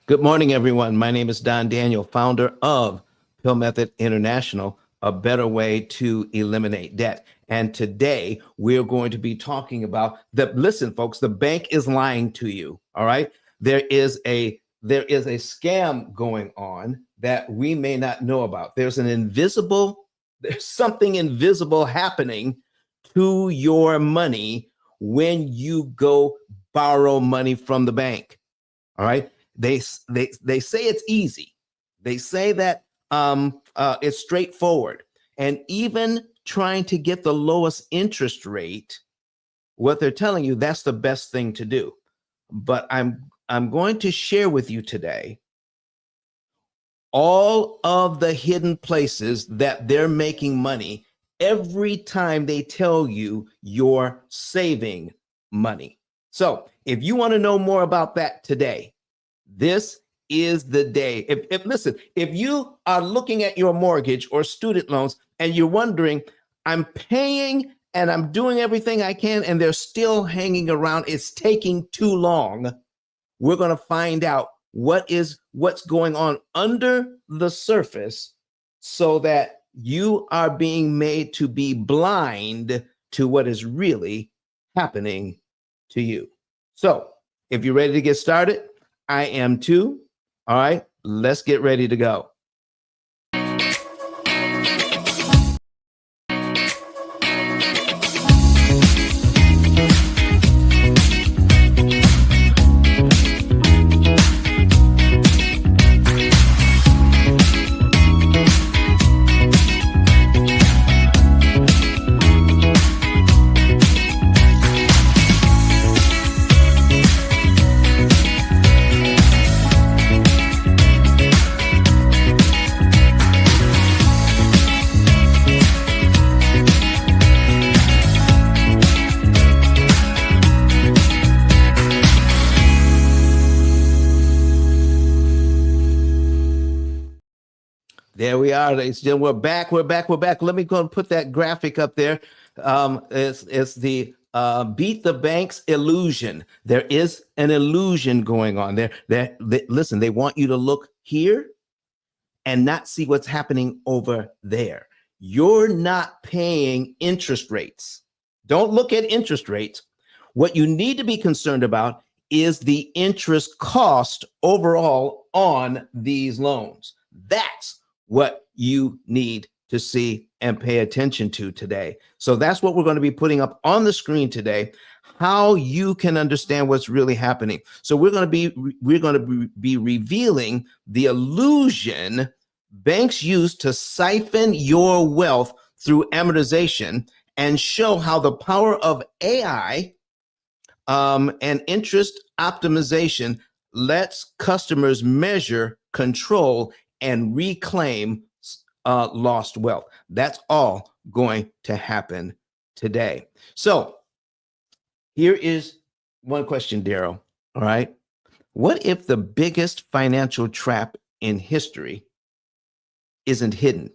Good morning, everyone. My name is Don Daniel, founder of P.I.L.L Method International, a better way to eliminate debt. And today we're going to be talking about listen, folks, the bank is lying to you. All right. There is a scam going on that we may not know about. There's something invisible happening to your money when you go borrow money from the bank. All right. They say it's easy. They say that it's straightforward. And even trying to get the lowest interest rate, what they're telling you, that's the best thing to do. But I'm going to share with you today all of the hidden places that they're making money every time they tell you you're saving money. So if you want to know more about that today, this is the day. If you are looking at your mortgage or student loans and you're wondering, I'm paying and I'm doing everything I can and they're still hanging around, it's taking too long, we're going to find out what's going on under the surface so that you are being made to be blind to what is really happening to you. So if you're ready to get started, I am too. All right, let's get ready to go. There we are, ladies and gentlemen. We're back. Let me go and put that graphic up there. It's the beat the bank's illusion. There is an illusion going on there. Listen, they want you to look here and not see what's happening over there. You're not paying interest rates. Don't look at interest rates. What you need to be concerned about is the interest cost overall on these loans. That's what you need to see and pay attention to today. So that's what we're going to be putting up on the screen today, how you can understand what's really happening. So we're going to be revealing the illusion banks use to siphon your wealth through amortization and show how the power of AI and interest optimization lets customers measure, control, and reclaim lost wealth. That's all going to happen today. So here is one question, Daryl. All right. What if the biggest financial trap in history isn't hidden?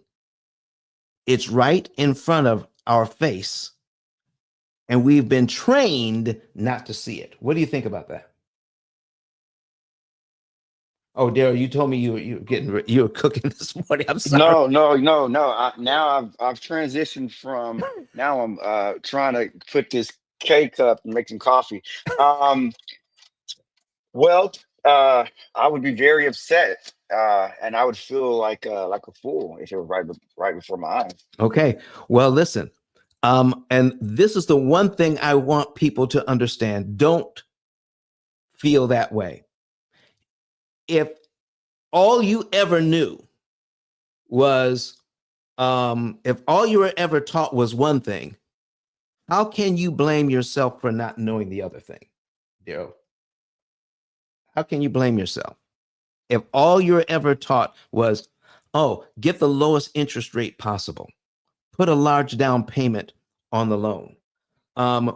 It's right in front of our face, and we've been trained not to see it. What do you think about that? Oh, Daryl, you told me you were cooking this morning. I'm sorry. No. Now I've transitioned from now I'm trying to put this K cup and make some coffee. Um, well, I would be very upset, and I would feel like a fool if it was right before my eyes. Okay. Well, listen. And this is the one thing I want people to understand. Don't feel that way. If all you ever knew was, if all you were ever taught was one thing, how can you blame yourself for not knowing the other thing, Daryl? How can you blame yourself? If all you're ever taught was, oh, get the lowest interest rate possible, put a large down payment on the loan.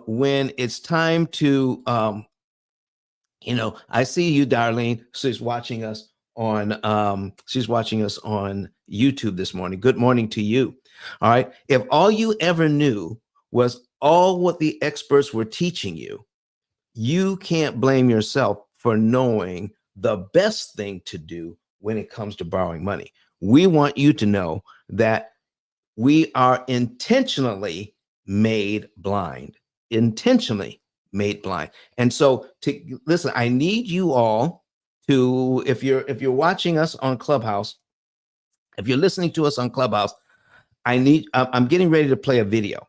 When it's time to, I see you, Darlene. She's watching us on YouTube this morning. Good morning to you. All right. If all you ever knew was all what the experts were teaching you, you can't blame yourself for knowing the best thing to do when it comes to borrowing money. We want you to know that we are intentionally made blind, intentionally made blind. And so to listen, I need you all to, if you're watching us on Clubhouse, if you're listening to us on Clubhouse, I'm getting ready to play a video,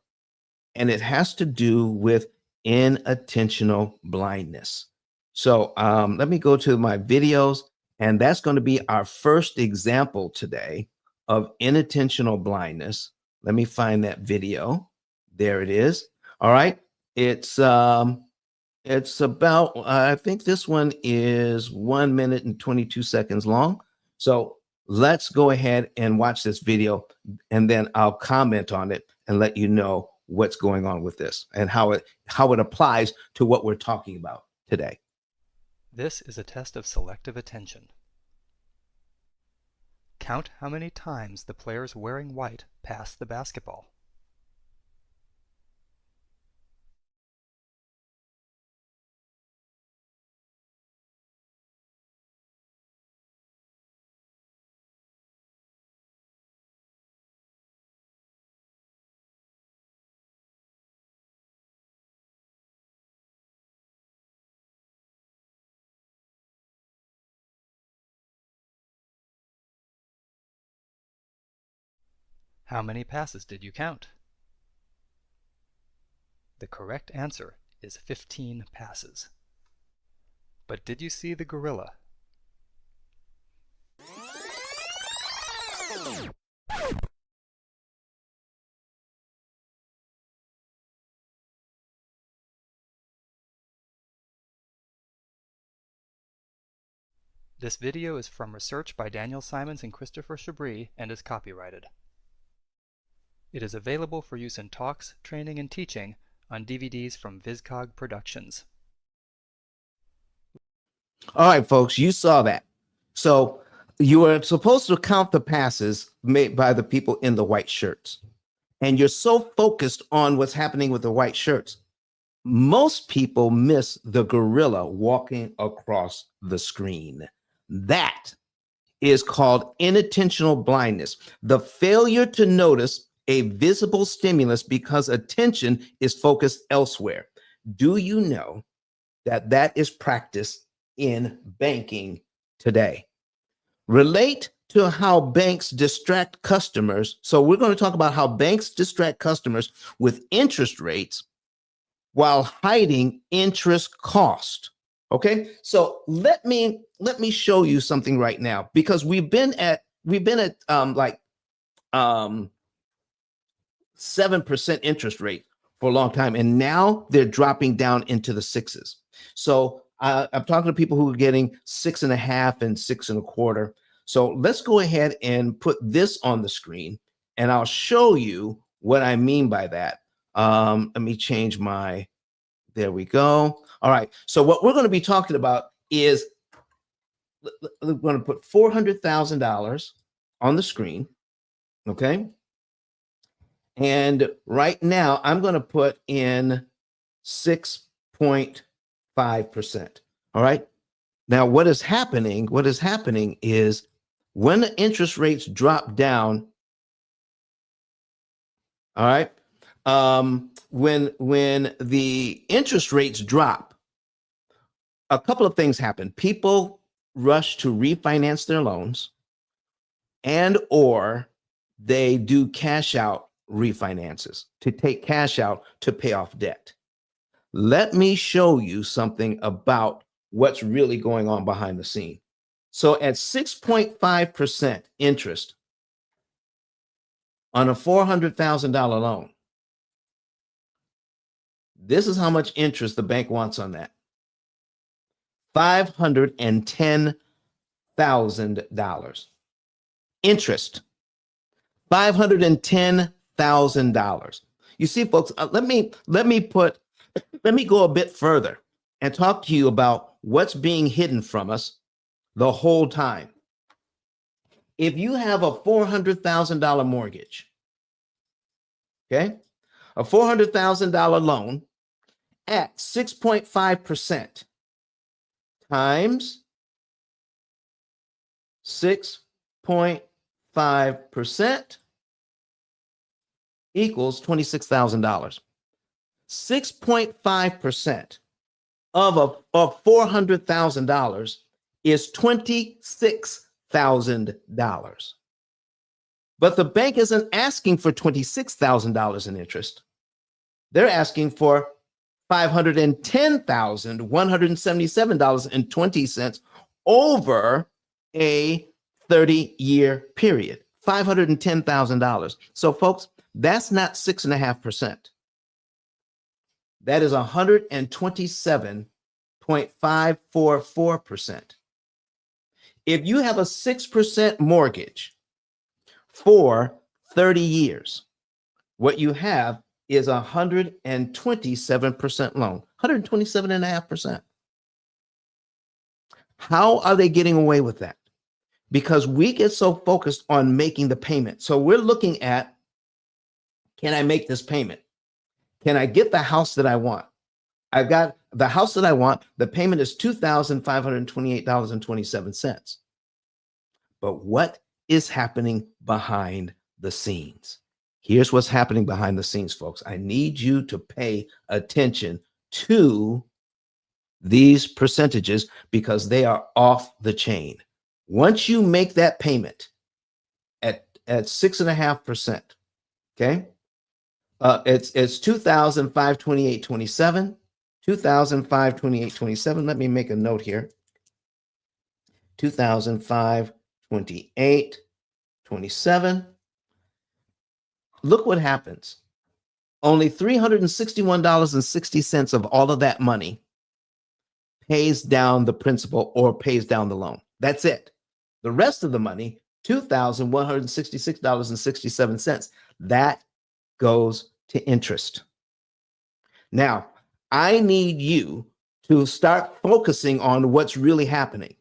and it has to do with inattentional blindness. So let me go to my videos, and that's going to be our first example today of inattentional blindness. Let me find that video. There it is. All right. It's about, I think this one is 1 minute and 22 seconds long. So let's go ahead and watch this video, and then I'll comment on it and let you know what's going on with this and how it applies to what we're talking about today. This is a test of selective attention. Count how many times the players wearing white pass the basketball. How many passes did you count? The correct answer is 15 passes. But did you see the gorilla? This video is from research by Daniel Simons and Christopher Chabris and is copyrighted. It is available for use in talks, training, and teaching on DVDs from VisCog Productions. All right, folks, you saw that. So you are supposed to count the passes made by the people in the white shirts. And you're so focused on what's happening with the white shirts. Most people miss the gorilla walking across the screen. That is called inattentional blindness, the failure to notice a visible stimulus because attention is focused elsewhere. Do you know that that is practiced in banking today? Relate to how banks distract customers. So we're going to talk about how banks distract customers with interest rates while hiding interest cost. Okay, so let me show you something right now, because we've been at 7% interest rate for a long time, and now they're dropping down into the sixes. So I'm talking to people who are getting 6.5 and 6.25. So let's go ahead and put this on the screen, and I'll show you what I mean by that. Let me change my. There we go. All right. So what we're going to be talking about is we're going to put $400,000 on the screen. Okay. And right now I'm going to put in 6.5%. All right. Now what is happening is when the interest rates drop down, all right, when the interest rates drop, a couple of things happen. People rush to refinance their loans, and or they do cash out refinances to take cash out to pay off debt. Let me show you something about what's really going on behind the scene. So at 6.5% interest on a $400,000 loan, this is how much interest the bank wants on that. $510,000. Interest, $510,000. You see, folks, let me go a bit further and talk to you about what's being hidden from us the whole time. If you have a $400,000 mortgage, okay, a $400,000 loan at 6.5% times 6.5% equals $26,000. 6.5% of $400,000 is $26,000. But the bank isn't asking for $26,000 in interest. They're asking for $510,177.20 over a 30-year period. $510,000. So, folks, that's not 6.5%. That is 127.544%. If you have a 6% mortgage for 30 years, what you have is 127% loan, 127.5%. How are they getting away with that? Because we get so focused on making the payment. So we're looking at, can I make this payment? Can I get the house that I want? I've got the house that I want. The payment is $2,528.27. But what is happening behind the scenes? Here's what's happening behind the scenes, folks. I need you to pay attention to these percentages because they are off the chain. Once you make that payment at 6.5%, okay, it's $2,528.27, $2,528.27. Let me make a note here. $2,528.27. Look what happens. Only $361.60 of all of that money pays down the principal or pays down the loan. That's it. The rest of the money, $2,166.67, that goes to interest. Now, I need you to start focusing on what's really happening.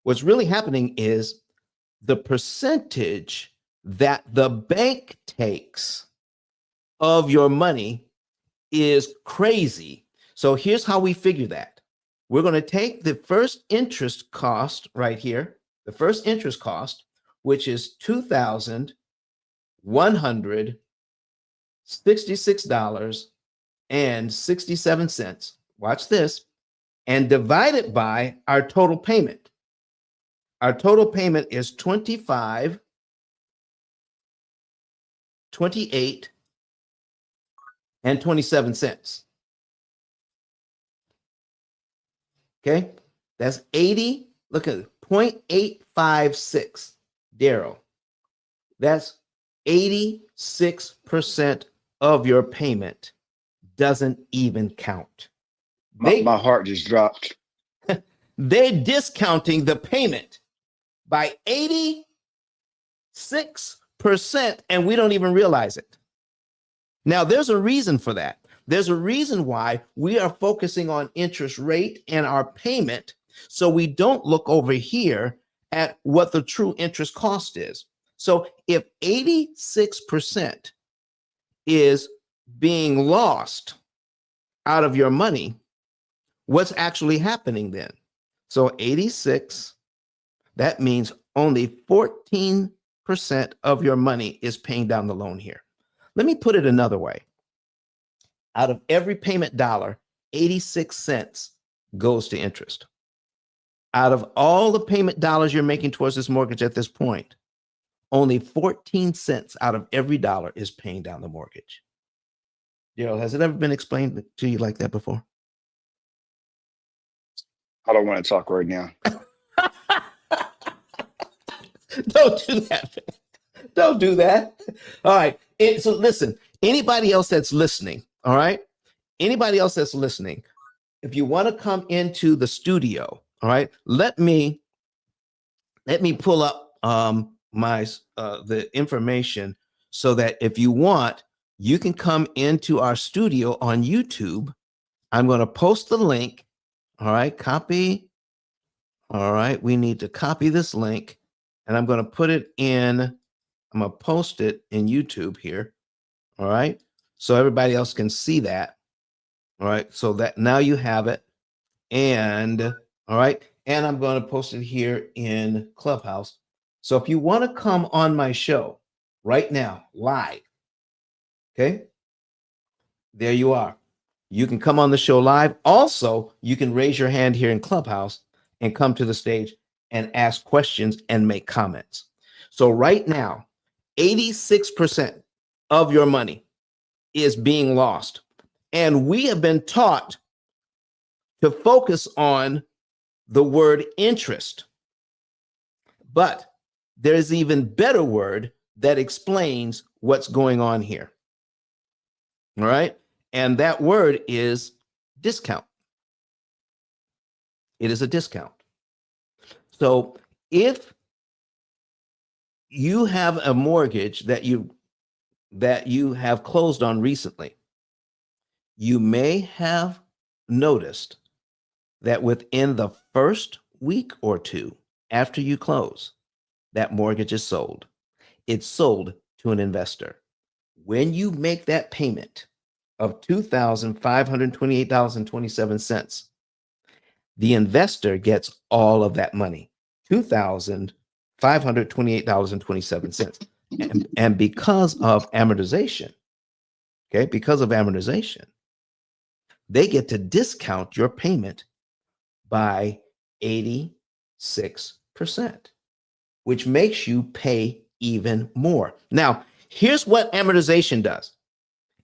What's really happening is the percentage that the bank takes of your money is crazy. So here's how we figure that. We're going to take the first interest cost right here, the first interest cost, which is $2,166.67. Watch this, and divide it by our total payment. Our total payment is $28.27. Okay, that's 80. Look at it, 0.856. Daryl, that's 86% of your payment doesn't even count. My heart just dropped. They're discounting the payment by 86%, and we don't even realize it. Now, there's a reason for that. There's a reason why we are focusing on interest rate and our payment, so we don't look over here at what the true interest cost is. So if 86% is being lost out of your money, what's actually happening then? So 86, that means only 14% of your money is paying down the loan here. Let me put it another way. Out of every payment dollar, 86 cents goes to interest. Out of all the payment dollars you're making towards this mortgage at this point, only 14 cents out of every dollar is paying down the mortgage. Gerald, has it ever been explained to you like that before? I don't want to talk right now. Don't do that. Don't do that. All right. So listen, anybody else that's listening, all right? Anybody else that's listening, if you want to come into the studio, all right, let me pull up the information so that if you want, you can come into our studio on YouTube. I'm going to post the link. All right, copy. All right, we need to copy this link, and I'm going to put it in. I'm going to post it in YouTube here. All right, so everybody else can see that. All right, so that now you have it. And all right, and I'm going to post it here in Clubhouse. So if you want to come on my show right now, live, okay, there you are. You can come on the show live. Also, you can raise your hand here in Clubhouse and come to the stage and ask questions and make comments. So right now, 86% of your money is being lost. And we have been taught to focus on the word interest. But there's an even better word that explains what's going on here. All right. And that word is discount. It is a discount. So if you have a mortgage that you have closed on recently, you may have noticed that within the first week or two after you close, that mortgage is sold. It's sold to an investor. When you make that payment of $2,528.27, the investor gets all of that money, $2,528.27. And because of amortization, okay, they get to discount your payment by 86%, which makes you pay even more. Now, here's what amortization does.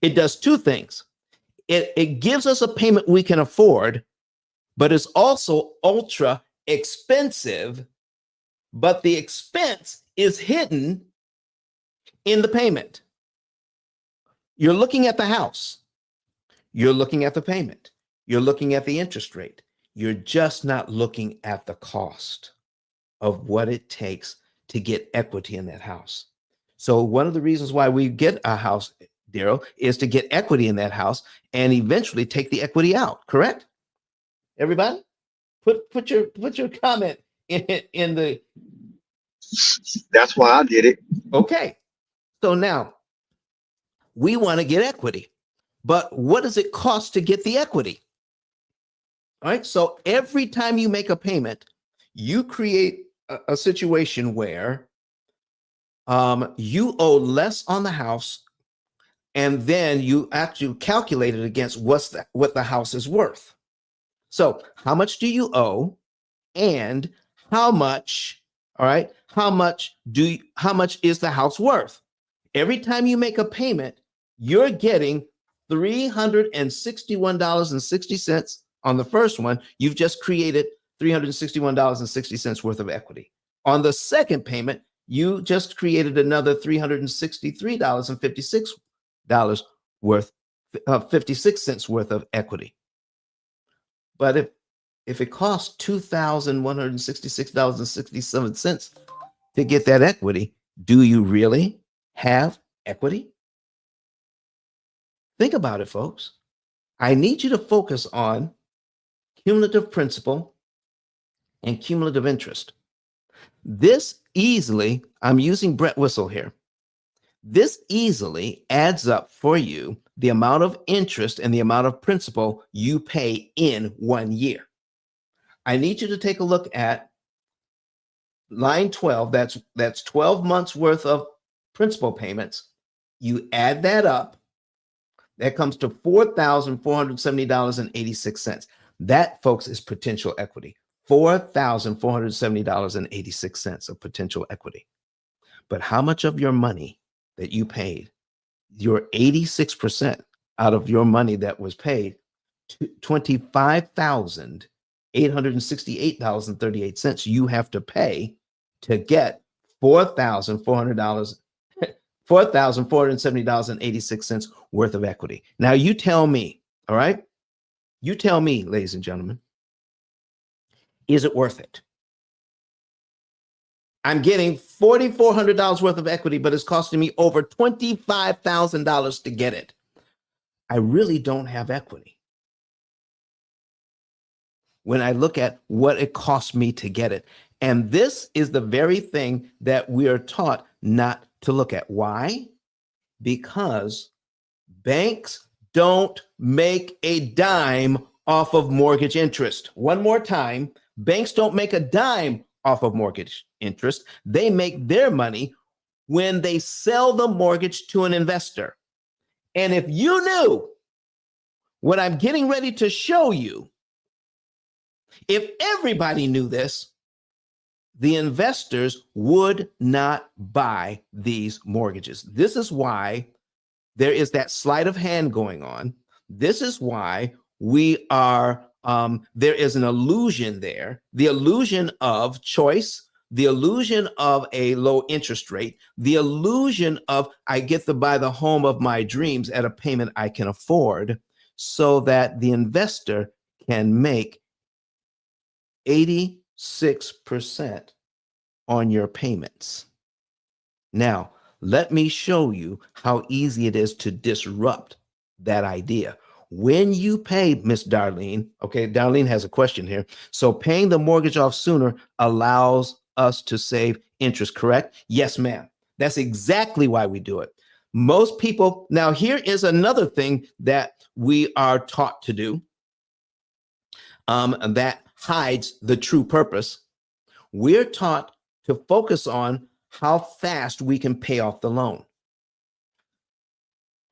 It does two things. It gives us a payment we can afford, but it's also ultra expensive, but the expense is hidden in the payment. You're looking at the house. You're looking at the payment. You're looking at the interest rate. You're just not looking at the cost of what it takes to get equity in that house. So one of the reasons why we get a house, Daryl, is to get equity in that house and eventually take the equity out. Correct? Everybody, put your comment in the. That's why I did it. Okay. So now we want to get equity, but what does it cost to get the equity? All right. So every time you make a payment, you create a situation where you owe less on the house, and then you actually calculate it against what the house is worth. So how much do you owe, and how much? All right, how much is the house worth? Every time you make a payment, you're getting $361.60 on the first one. You've just created $361.60 worth of equity. On the second payment, you just created another $363.56 worth, 56 cents worth of equity. But if it costs $2,166.67 to get that equity, do you really have equity? Think about it, folks. I need you to focus on cumulative principal and cumulative interest. This easily, I'm using Brett Whistle here. This easily adds up for you the amount of interest and the amount of principal you pay in 1 year. I need you to take a look at line 12. That's 12 months worth of principal payments. You add that up, that comes to $4,470.86. That, folks, is potential equity. $4,470.86 of potential equity. But how much of your money that you paid, your 86% out of your money that was paid, $25,868.38 you have to pay to get $4,470.86 worth of equity. Now you tell me, all right? You tell me, ladies and gentlemen, is it worth it? I'm getting $4,400 worth of equity, but it's costing me over $25,000 to get it. I really don't have equity when I look at what it costs me to get it. And this is the very thing that we are taught not to look at. Why? Because banks don't make a dime off of mortgage interest. One more time, Banks don't make a dime off of mortgage interest. They make their money when they sell the mortgage to an investor. And if you knew what I'm getting ready to show you, if everybody knew this, the investors would not buy these mortgages. This is why there is that sleight of hand going on. This is why there is an illusion there, the illusion of choice, the illusion of a low interest rate, the illusion of I get to buy the home of my dreams at a payment I can afford, so that the investor can make 86% on your payments. Now, let me show you how easy it is to disrupt that idea. When you pay, Miss Darlene, okay, Darlene has a question here. So paying the mortgage off sooner allows us to save interest, correct? Yes, ma'am. That's exactly why we do it. Most people, now here is another thing that we are taught to do that hides the true purpose. We're taught to focus on how fast we can pay off the loan.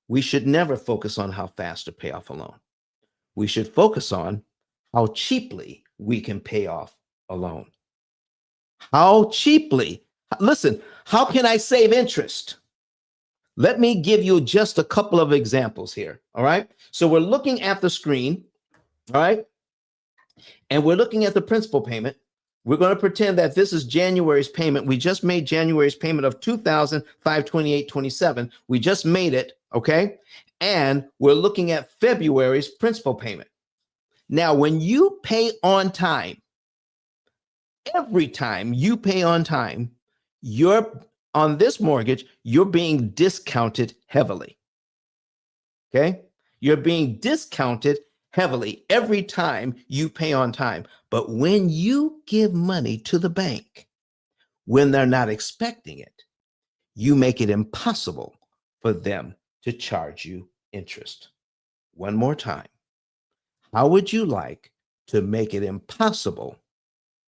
We should never focus on how fast to pay off a loan. We should focus on how cheaply we can pay off a loan. How cheaply? Listen, how can I save interest? Let me give you just a couple of examples here. All right. So we're looking at the screen. All right. And we're looking at the principal payment. We're going to pretend that this is January's payment. We just made January's payment of $2,528.27. We just made it, okay? And we're looking at February's principal payment. Now, when you pay on time, every time you pay on time, you're on this mortgage, you're being discounted heavily. Okay? You're being discounted heavily every time you pay on time. But when you give money to the bank, when they're not expecting it, you make it impossible for them to charge you interest. One more time. How would you like to make it impossible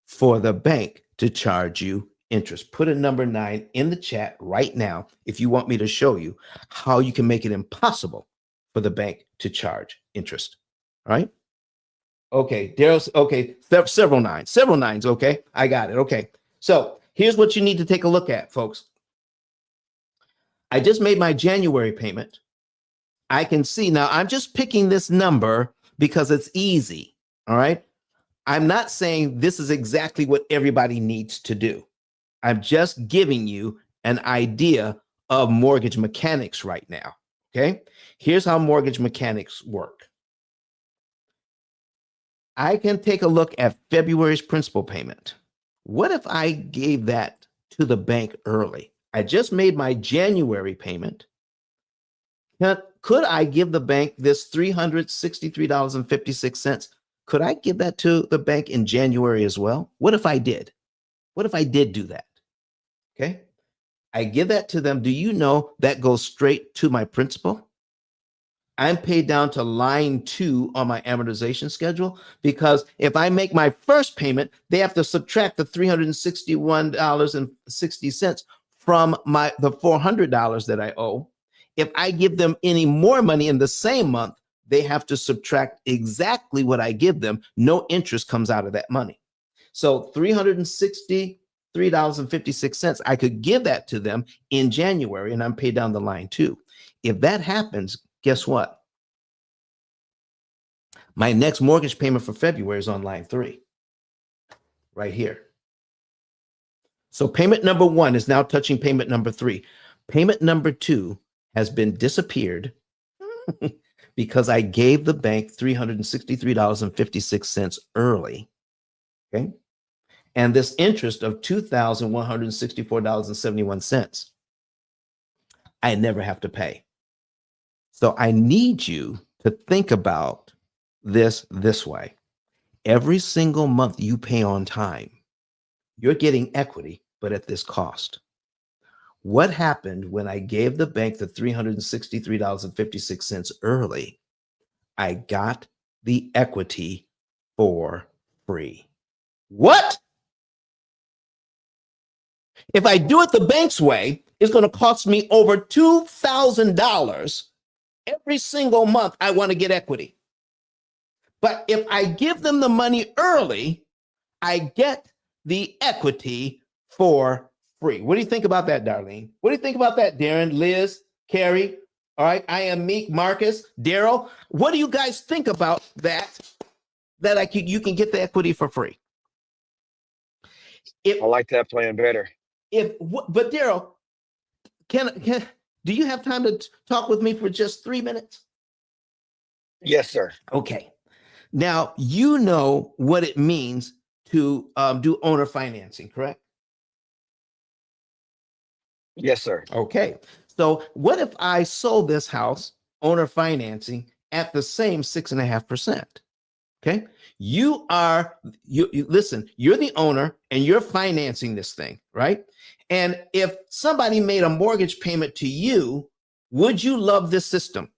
for the bank to charge you interest? Put a number 9 in the chat right now if you want me to show you how you can make it impossible for the bank to charge interest. All right. Okay, Daryl's okay. Several nines. Okay, I got it. Okay, so here's what you need to take a look at, folks. I just made my January payment. I can see now. I'm just picking this number because it's easy. All right. I'm not saying this is exactly what everybody needs to do. I'm just giving you an idea of mortgage mechanics right now. Okay. Here's how mortgage mechanics work. I can take a look at February's principal payment. What if I gave that to the bank early? I just made my January payment. Now, could I give the bank this $363.56? Could I give that to the bank in January as well? What if I did? What if I did do that? Okay. I give that to them. Do you know that goes straight to my principal? I'm paid down to line 2 on my amortization schedule, because if I make my first payment, they have to subtract the $361.60 from the $400 that I owe. If I give them any more money in the same month, they have to subtract exactly what I give them. No interest comes out of that money. So $363.56, I could give that to them in January, and I'm paid down the line 2. If that happens, guess what? My next mortgage payment for February is on line 3, right here. So payment number 1 is now touching payment number 3. Payment number 2 has been disappeared because I gave the bank $363.56 early. Okay. And this interest of $2,164.71, I never have to pay. So I need you to think about this way. Every single month you pay on time, you're getting equity, but at this cost. What happened when I gave the bank the $363.56 early? I got the equity for free. What? If I do it the bank's way, it's going to cost me over $2,000 every single month. I want to get equity. But if I give them the money early, I get the equity for free. What do you think about that, Darlene? What do you think about that, Darren, Liz, Carrie? All right, I am Meek, Marcus, Daryl. What do you guys think about that? That you can get the equity for free. I like that plan better. But Daryl, can do you have time to talk with me for just 3 minutes? Yes, sir. Okay. Now you know what it means to do owner financing, correct? Yes, sir. Okay. So what if I sold this house owner financing at the same 6.5%? Okay. You listen, you're the owner and you're financing this thing, right? And if somebody made a mortgage payment to you, would you love this system?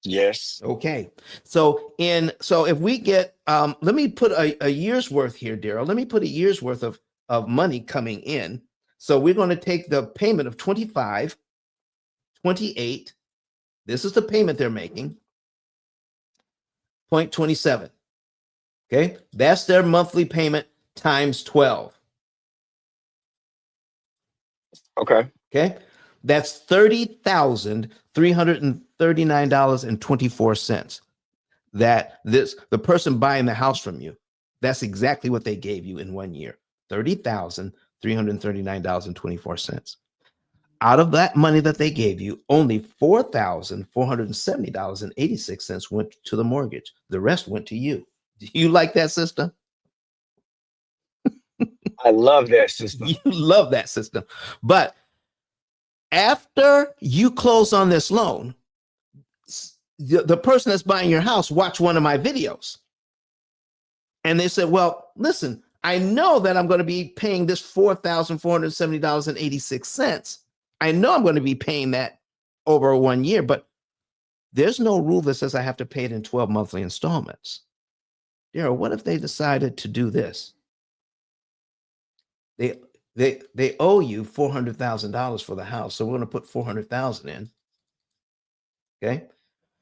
Yes. Okay. So if we get let me put a year's worth here, Daryl. Let me put a year's worth of money coming in. So we're going to take the payment of 25, 28. This is the payment they're making. 0.27. Okay. That's their monthly payment times 12. Okay. Okay. That's $30,339.24. The person buying the house from you, that's exactly what they gave you in 1 year. $30,339.24. Out of that money that they gave you, only $4,470.86 went to the mortgage. The rest went to you. Do you like that system? I love that system. You love that system. But after you close on this loan, the person that's buying your house watched one of my videos. And they said, well, listen, I know that I'm going to be paying this $4,470.86. I know I'm going to be paying that over 1 year, but there's no rule that says I have to pay it in 12 monthly installments. Daryl, what if they decided to do this? They owe you $400,000 for the house, so we're going to put 400,000 in. Okay.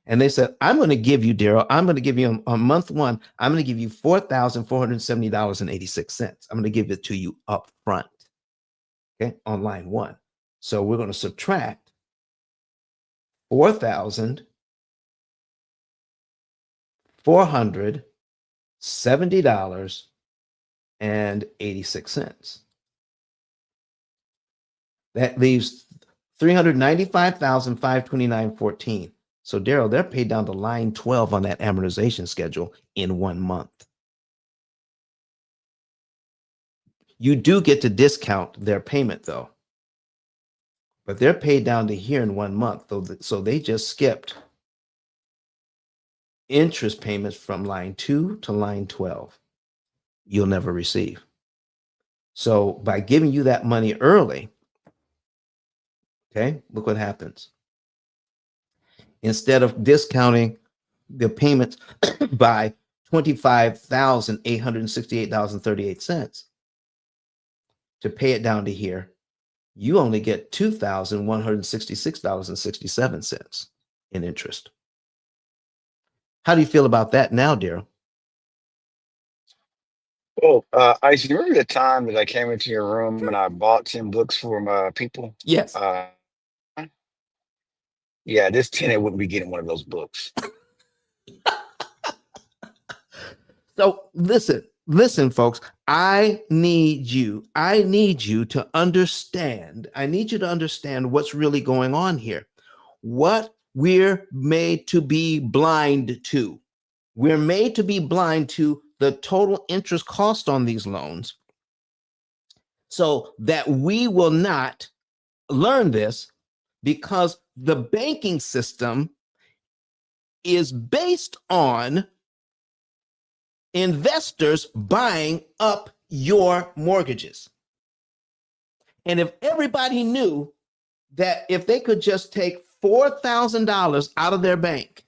And they said, I'm going to give you, Daryl, I'm going to give you on month one, I'm going to give you $4,470.86. I'm going to give it to you up front. Okay. On line one. So we're going to subtract $4,470.86. That leaves $395,529.14. So Daryl, they're paid down to line 12 on that amortization schedule in 1 month. You do get to discount their payment though, but they're paid down to here in 1 month. So they just skipped interest payments from line 2 to line 12. You'll never receive. So by giving you that money early, okay, look what happens. Instead of discounting the payments by $25,868.38 to pay it down to here, you only get $2,166.67 in interest. How do you feel about that now, Daryl? Oh, I you remember the time that I came into your room and I bought 10 books from people? Yes. Yeah, this tenant wouldn't be getting one of those books. So listen, folks, I need you to understand. I need you to understand what's really going on here. What we're made to be blind to. We're made to be blind to the total interest cost on these loans so that we will not learn this, because the banking system is based on investors buying up your mortgages. And if everybody knew that if they could just take $4,000 out of their bank,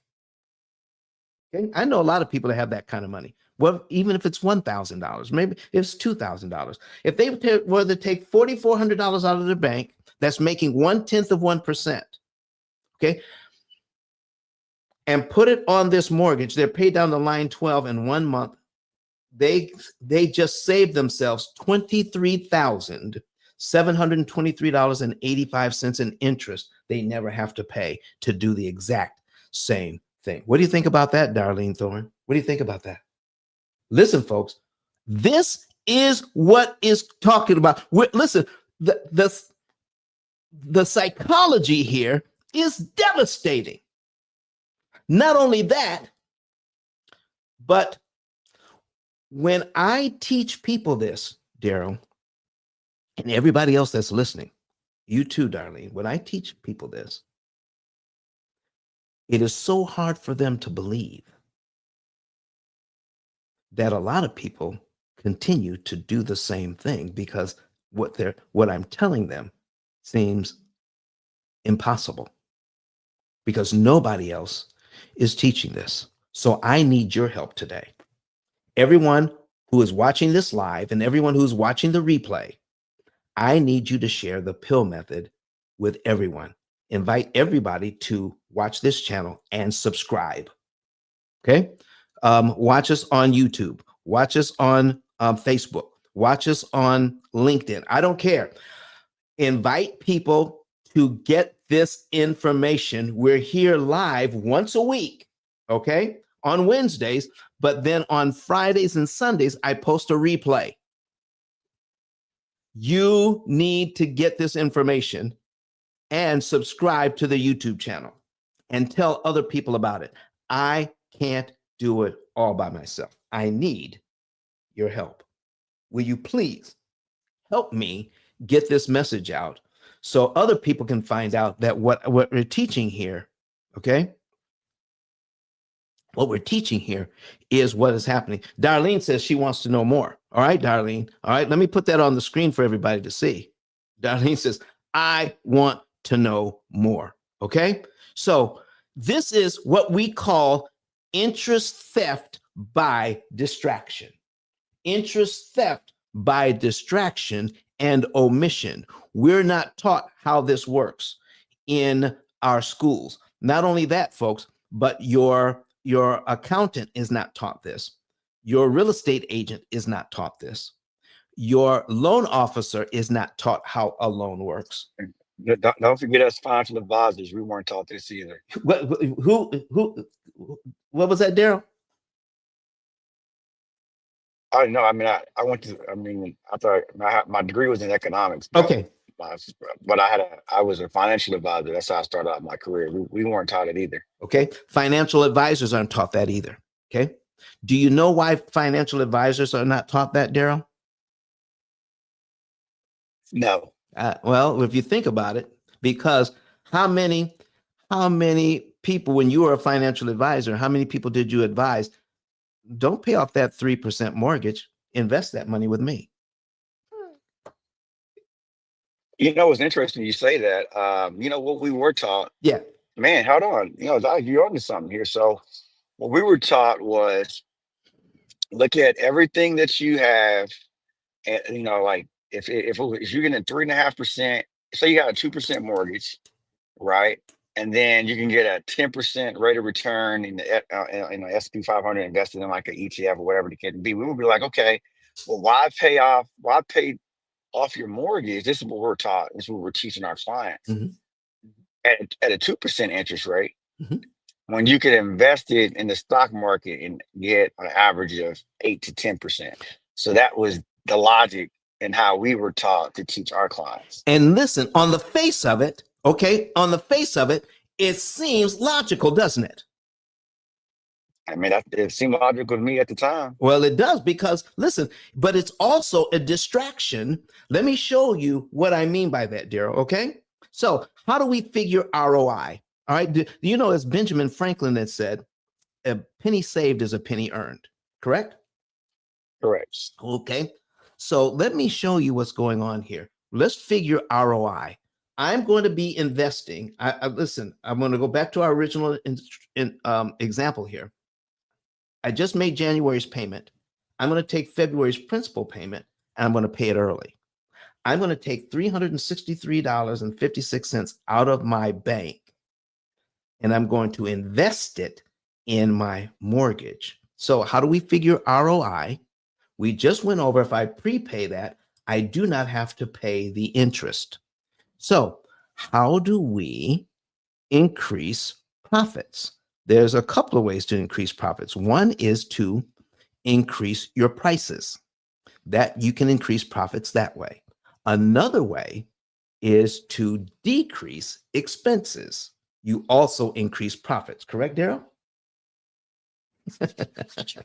Okay. I know a lot of people that have that kind of money. Well, even if it's $1,000, maybe it's $2,000. If they were to take $4,400 out of their bank, that's making 1/10 of 1%. Okay. And put it on this mortgage, they're paid down the line 12 in 1 month. They just saved themselves $23,723.85 in interest they never have to pay to do the exact same thing. What do you think about that, Darlene Thorne? What do you think about that? Listen, folks, this is what is talking about. Listen, the psychology here is devastating. Not only that, but when I teach people this, Daryl, and everybody else that's listening, you too, Darlene, when I teach people this, it is so hard for them to believe that a lot of people continue to do the same thing because what I'm telling them seems impossible because nobody else is teaching this. So I need your help today. Everyone who is watching this live and everyone who's watching the replay, I need you to share the P.I.L.L method with everyone. Invite everybody to watch this channel and subscribe. Okay. Watch us on YouTube. Watch us on Facebook. Watch us on LinkedIn. I don't care. Invite people to get this information. We're here live once a week. Okay. On Wednesdays, but then on Fridays and Sundays, I post a replay. You need to get this information and subscribe to the YouTube channel and tell other people about it. I can't do it all by myself. I need your help. Will you please help me get this message out so other people can find out that what we're teaching here, okay? What we're teaching here is what is happening. Darlene says she wants to know more. All right, Darlene. All right, let me put that on the screen for everybody to see. Darlene says, I want to know more. Okay, so this is what we call interest theft by distraction. Interest theft by distraction and omission. We're not taught how this works in our schools. Not only that, folks, but your accountant is not taught this. Your real estate agent is not taught this. Your loan officer is not taught how a loan works. Don't forget us financial advisors. We weren't taught this either. What was that, Daryl? I know. I mean, I went to. I mean, I thought my degree was in economics. Okay. But I was a financial advisor. That's how I started out my career. We weren't taught it either. Okay. Financial advisors aren't taught that either. Okay. Do you know why financial advisors are not taught that, Daryl? No. Well, if you think about it, because how many people, when you were a financial advisor, how many people did you advise? Don't pay off that 3% mortgage. Invest that money with me. You know, it's interesting you say that. You know what we were taught? Yeah. Man, hold on. You know, Doc, you're onto something here. So what we were taught was look at everything that you have, and you know, like if you're getting 3.5%, say you got a 2% mortgage, right? And then you can get a 10% rate of return in the S&P 500 invested in like an ETF or whatever the case may be. We would be like, okay, well, why pay off your mortgage? This is what we're taught. This is what we're teaching our clients. Mm-hmm. At a 2% interest rate, Mm-hmm. when you can invest it in the stock market and get an average of 8 to 10%. So that was the logic and how we were taught to teach our clients. And listen, on the face of it, okay, on the face of it, it seems logical, doesn't it? I mean, it seemed logical to me at the time. Well, it does because listen, but it's also a distraction. Let me show you what I mean by that, Daryl. Okay. So how do we figure ROI? All right. Do you know, as Benjamin Franklin had said, a penny saved is a penny earned, correct? Correct. Okay. So let me show you what's going on here. Let's figure ROI. I'm going to be investing. Listen, I'm going to go back to our original example here. I just made January's payment. I'm going to take February's principal payment and I'm going to pay it early. I'm going to take $363.56 out of my bank and I'm going to invest it in my mortgage. So how do we figure ROI? We just went over, if I prepay that, I do not have to pay the interest. So how do we increase profits? There's a couple of ways to increase profits. One is to increase your prices. That you can increase profits that way. Another way is to decrease expenses. You also increase profits, correct, Daryl?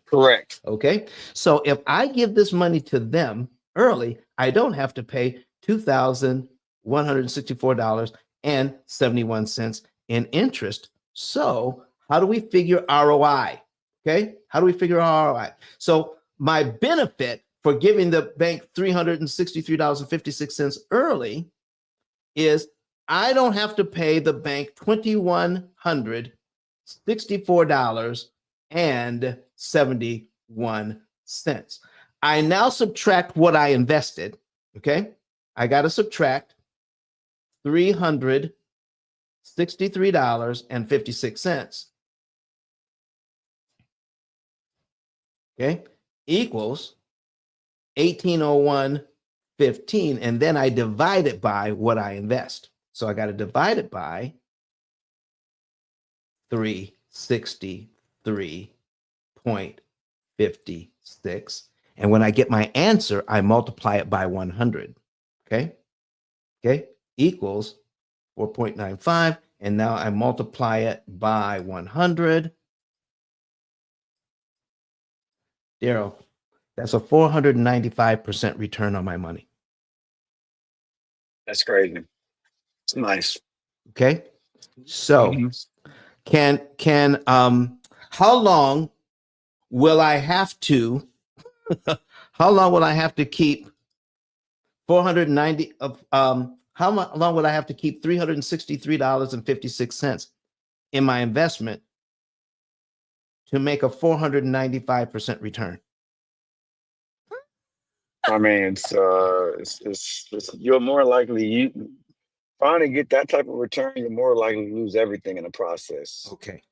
Correct. Okay. So if I give this money to them early, I don't have to pay $2,164.71 in interest. So how do we figure ROI? Okay. How do we figure ROI? So my benefit for giving the bank $363.56 early is I don't have to pay the bank $2,164.71. I now subtract what I invested. Okay. I got to subtract $363.56. Okay. Equals 1801.15. And then I divide it by what I invest. So I got to divide it by 363.56. And when I get my answer, I multiply it by 100. Okay. Okay. Equals 4.95. And now I multiply it by 100. Daryl, that's a 495% return on my money. That's crazy. It's nice. Okay. So can how long will I have to keep 490 of how long will I have to keep $363.56 in my investment to make a 495% return? I mean, it's you're more likely you trying to get that type of return, you're more likely to lose everything in the process. Okay.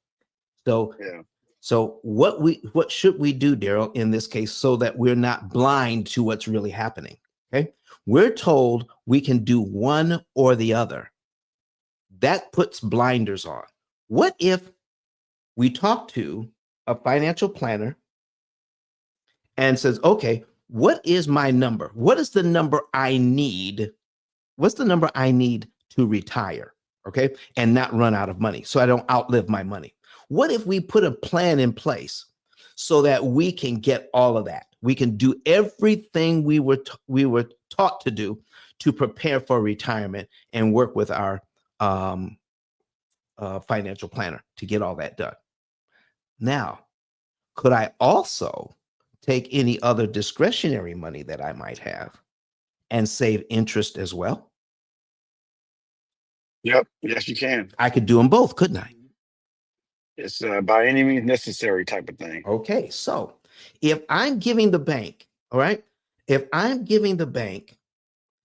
So Yeah. so what should we do, Daryl, in this case, so that we're not blind to what's really happening? Okay. We're told we can do one or the other. That puts blinders on. What if we talk to a financial planner and says, okay, what is my number? What is the number I need? What's the number I need to retire? Okay. And not run out of money so I don't outlive my money. What if we put a plan in place so that we can get all of that? We can do everything we were taught to do to prepare for retirement and work with our financial planner to get all that done. Now, could I also take any other discretionary money that I might have and save interest as well? Yep. Yes, you can. I could do them both, couldn't I? It's by any means necessary type of thing. Okay, so if I'm giving the bank, all right, if I'm giving the bank,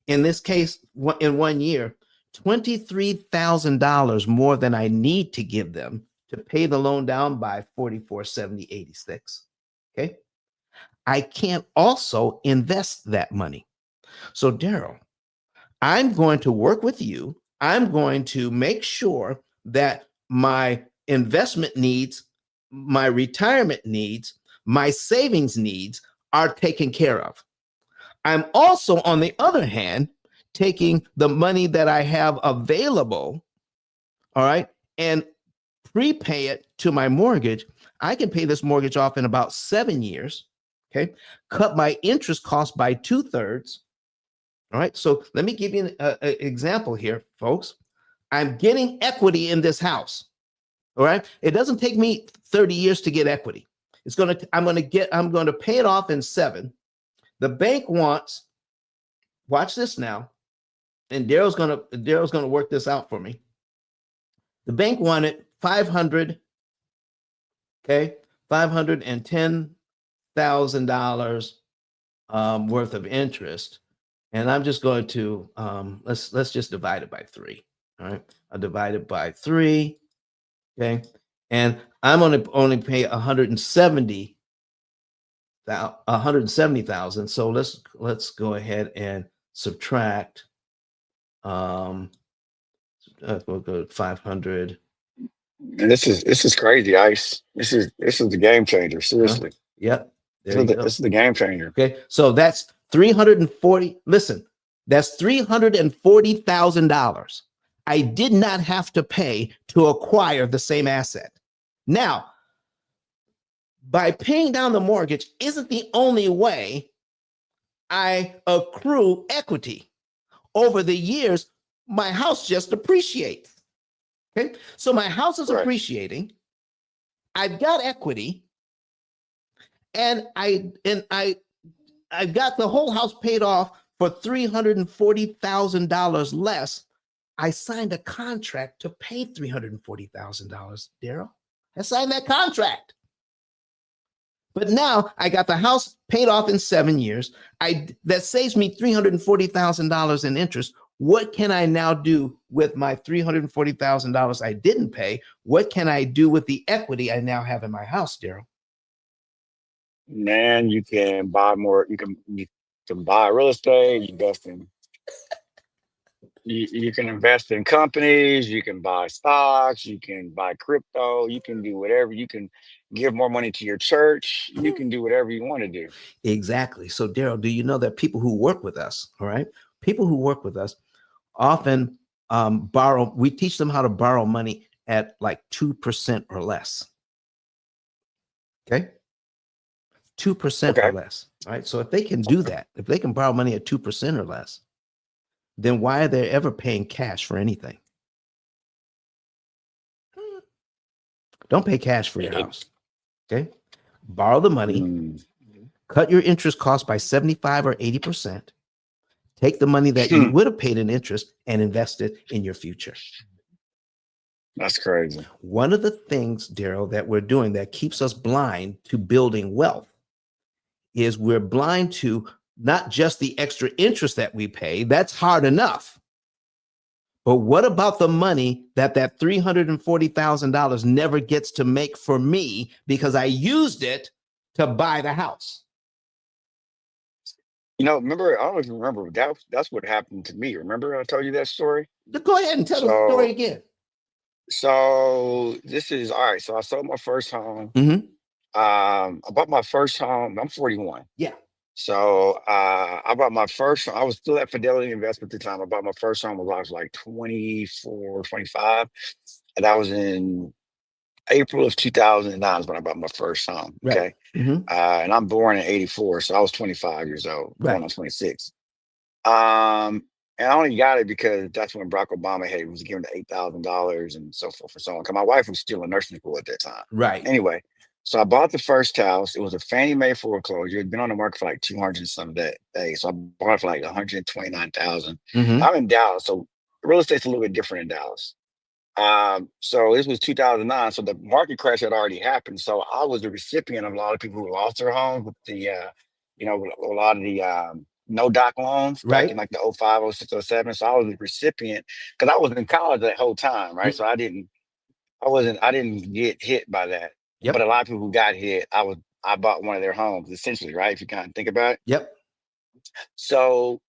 in this case, in 1 year, $23,000 more than I need to give them to pay the loan down by 4470.86. Okay, I can't also invest that money. So, Daryl, I'm going to work with you. I'm going to make sure that my investment needs, my retirement needs, my savings needs are taken care of. I'm also, on the other hand, taking the money that I have available, all right, and prepay it to my mortgage. I can pay this mortgage off in about 7 years, okay, cut my interest cost by 2/3. All right. So let me give you an example here, folks. I'm getting equity in this house. All right. It doesn't take me 30 years to get equity. I'm going to pay it off in 7. The bank wants, watch this now, and Daryl's going to work this out for me. The bank wanted 500, okay, $510,000 worth of interest, and I'm just going to let's just divide it by 3. All right, I divide it by 3. Okay, and I'm going to only pay 170,000. So let's go ahead and subtract. We'll go 500. And this is crazy, Ice. This is the game changer. Seriously, Yep, this there is you the, go. this is the game changer. Okay, so that's 340. Listen, that's $340,000 I did not have to pay to acquire the same asset. Now, by paying down the mortgage isn't the only way I accrue equity. Over the years, my house just appreciates. Okay, so my house is Right. appreciating. I've got equity, and I've got the whole house paid off for $340,000 less. I signed a contract to pay $340,000, Daryl. I signed that contract. But now I got the house paid off in 7 years. That saves me $340,000 in interest. What can I now do with my $340,000 I didn't pay? What can I do with the equity I now have in my house, Daryl? Man, you can buy more. You can buy real estate. You can invest in companies. You can buy stocks. You can buy crypto. You can do whatever. You can give more money to your church. You can do whatever you want to do. Exactly. So, Daryl, do you know that people who work with us, all right, people who work with us often borrow, we teach them how to borrow money at like 2% or less. Okay. 2% or Okay. less. All right. So if they can do that, if they can borrow money at 2% or less, then why are they ever paying cash for anything? Don't pay cash for your house. Okay. Borrow the money, Mm. cut your interest cost by 75 or 80%. Take the money that you would have paid in interest and invest it in your future. That's crazy. One of the things, Daryl, that we're doing that keeps us blind to building wealth is we're blind to not just the extra interest that we pay. That's hard enough. But what about the money that $340,000 never gets to make for me because I used it to buy the house? Remember, I don't know if you remember, that's what happened to me. Remember I told you that story? Go ahead and tell the story So again. so this is all right. So I sold my first home. Mm-hmm. I bought my first home. I'm 41. Yeah. So I bought my first. I was still at Fidelity Investment at the time. I bought my first home when I was like 24, 25, and that was in April of 2009 is when I bought my first home. Right. Okay, Mm-hmm. and I'm born in '84, so I was 25 years old, going Right. on 26. And I only got it because that's when Barack Obama was giving the $8,000 and so forth and so on. Because my wife was still in nursing school at that time. Right. Anyway, so I bought the first house. It was a Fannie Mae foreclosure. It'd been on the market for like 200 and some days. So I bought it for like 129,000. Mm-hmm. I'm in Dallas, so real estate's a little bit different in Dallas. So this was 2009. So the market crash had already happened. So I was the recipient of a lot of people who lost their homes with a lot of the no doc loans back in Right. like the '05, '06, '07. So I was the recipient because I was in college that whole time, right? So I didn't get hit by that. But Yep. a lot of people who got hit, I bought one of their homes essentially, right? If you kind of think about it. Yep. So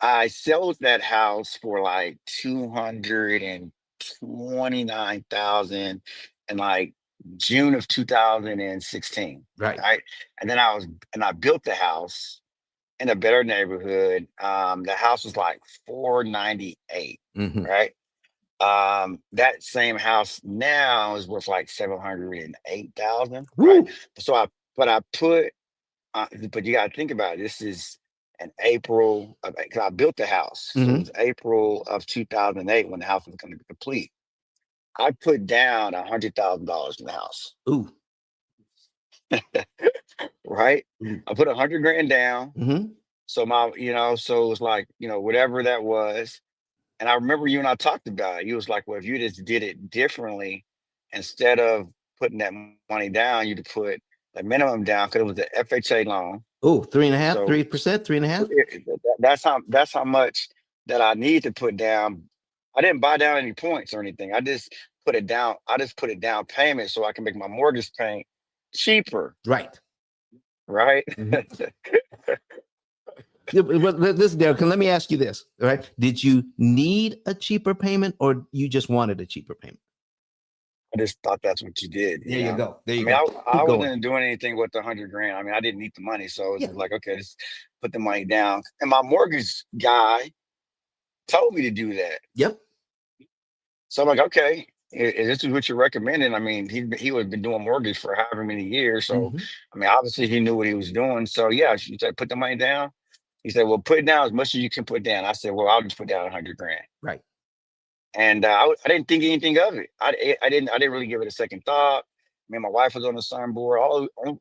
I sold that house for like 229,000 in like June of 2016. Right. Right. And I built the house in a better neighborhood. The house was like 498. Mm-hmm. Right. That same house now is worth like 708,000. Right. Woo. So I put but you got to think about it. This is in April of, because I built the house. So it Mm-hmm. was April of 2008 when the house was going to be complete. I put down $100,000 in the house, Ooh. right? Ooh. I put 100 grand down. Mm-hmm. So it was like, whatever that was. And I remember you and I talked about it. You was like, well, if you just did it differently, instead of putting that money down, you'd put the minimum down because it was the FHA loan. Oh, 3.5%, So 3%, 3.5. that's how much that I need to put down. I didn't buy down any points or anything. I just put it down. I just put it down payment so I can make my mortgage payment cheaper. Right. Right. Mhm. Yeah, but listen, Derek, let me ask you this. All right. Did you need a cheaper payment or you just wanted a cheaper payment? I just thought that's what you did, There you go. There I you mean, go. I Keep going. wasn't doing anything with the 100 grand. I mean, I didn't need the money. So it was Yeah. just like, okay, just put the money down. And my mortgage guy told me to do that. Yep. So I'm like, okay, if this is what you're recommending. I mean, he would have been doing mortgage for however many years. So, Mhm. I mean, obviously he knew what he was doing. So yeah, she said, put the money down. He said, well, put it down as much as you can put down. I said, well, I'll just put down 100 grand. Right. And I didn't think anything of it. I didn't really give it a second thought. Me and my wife was on the sun board.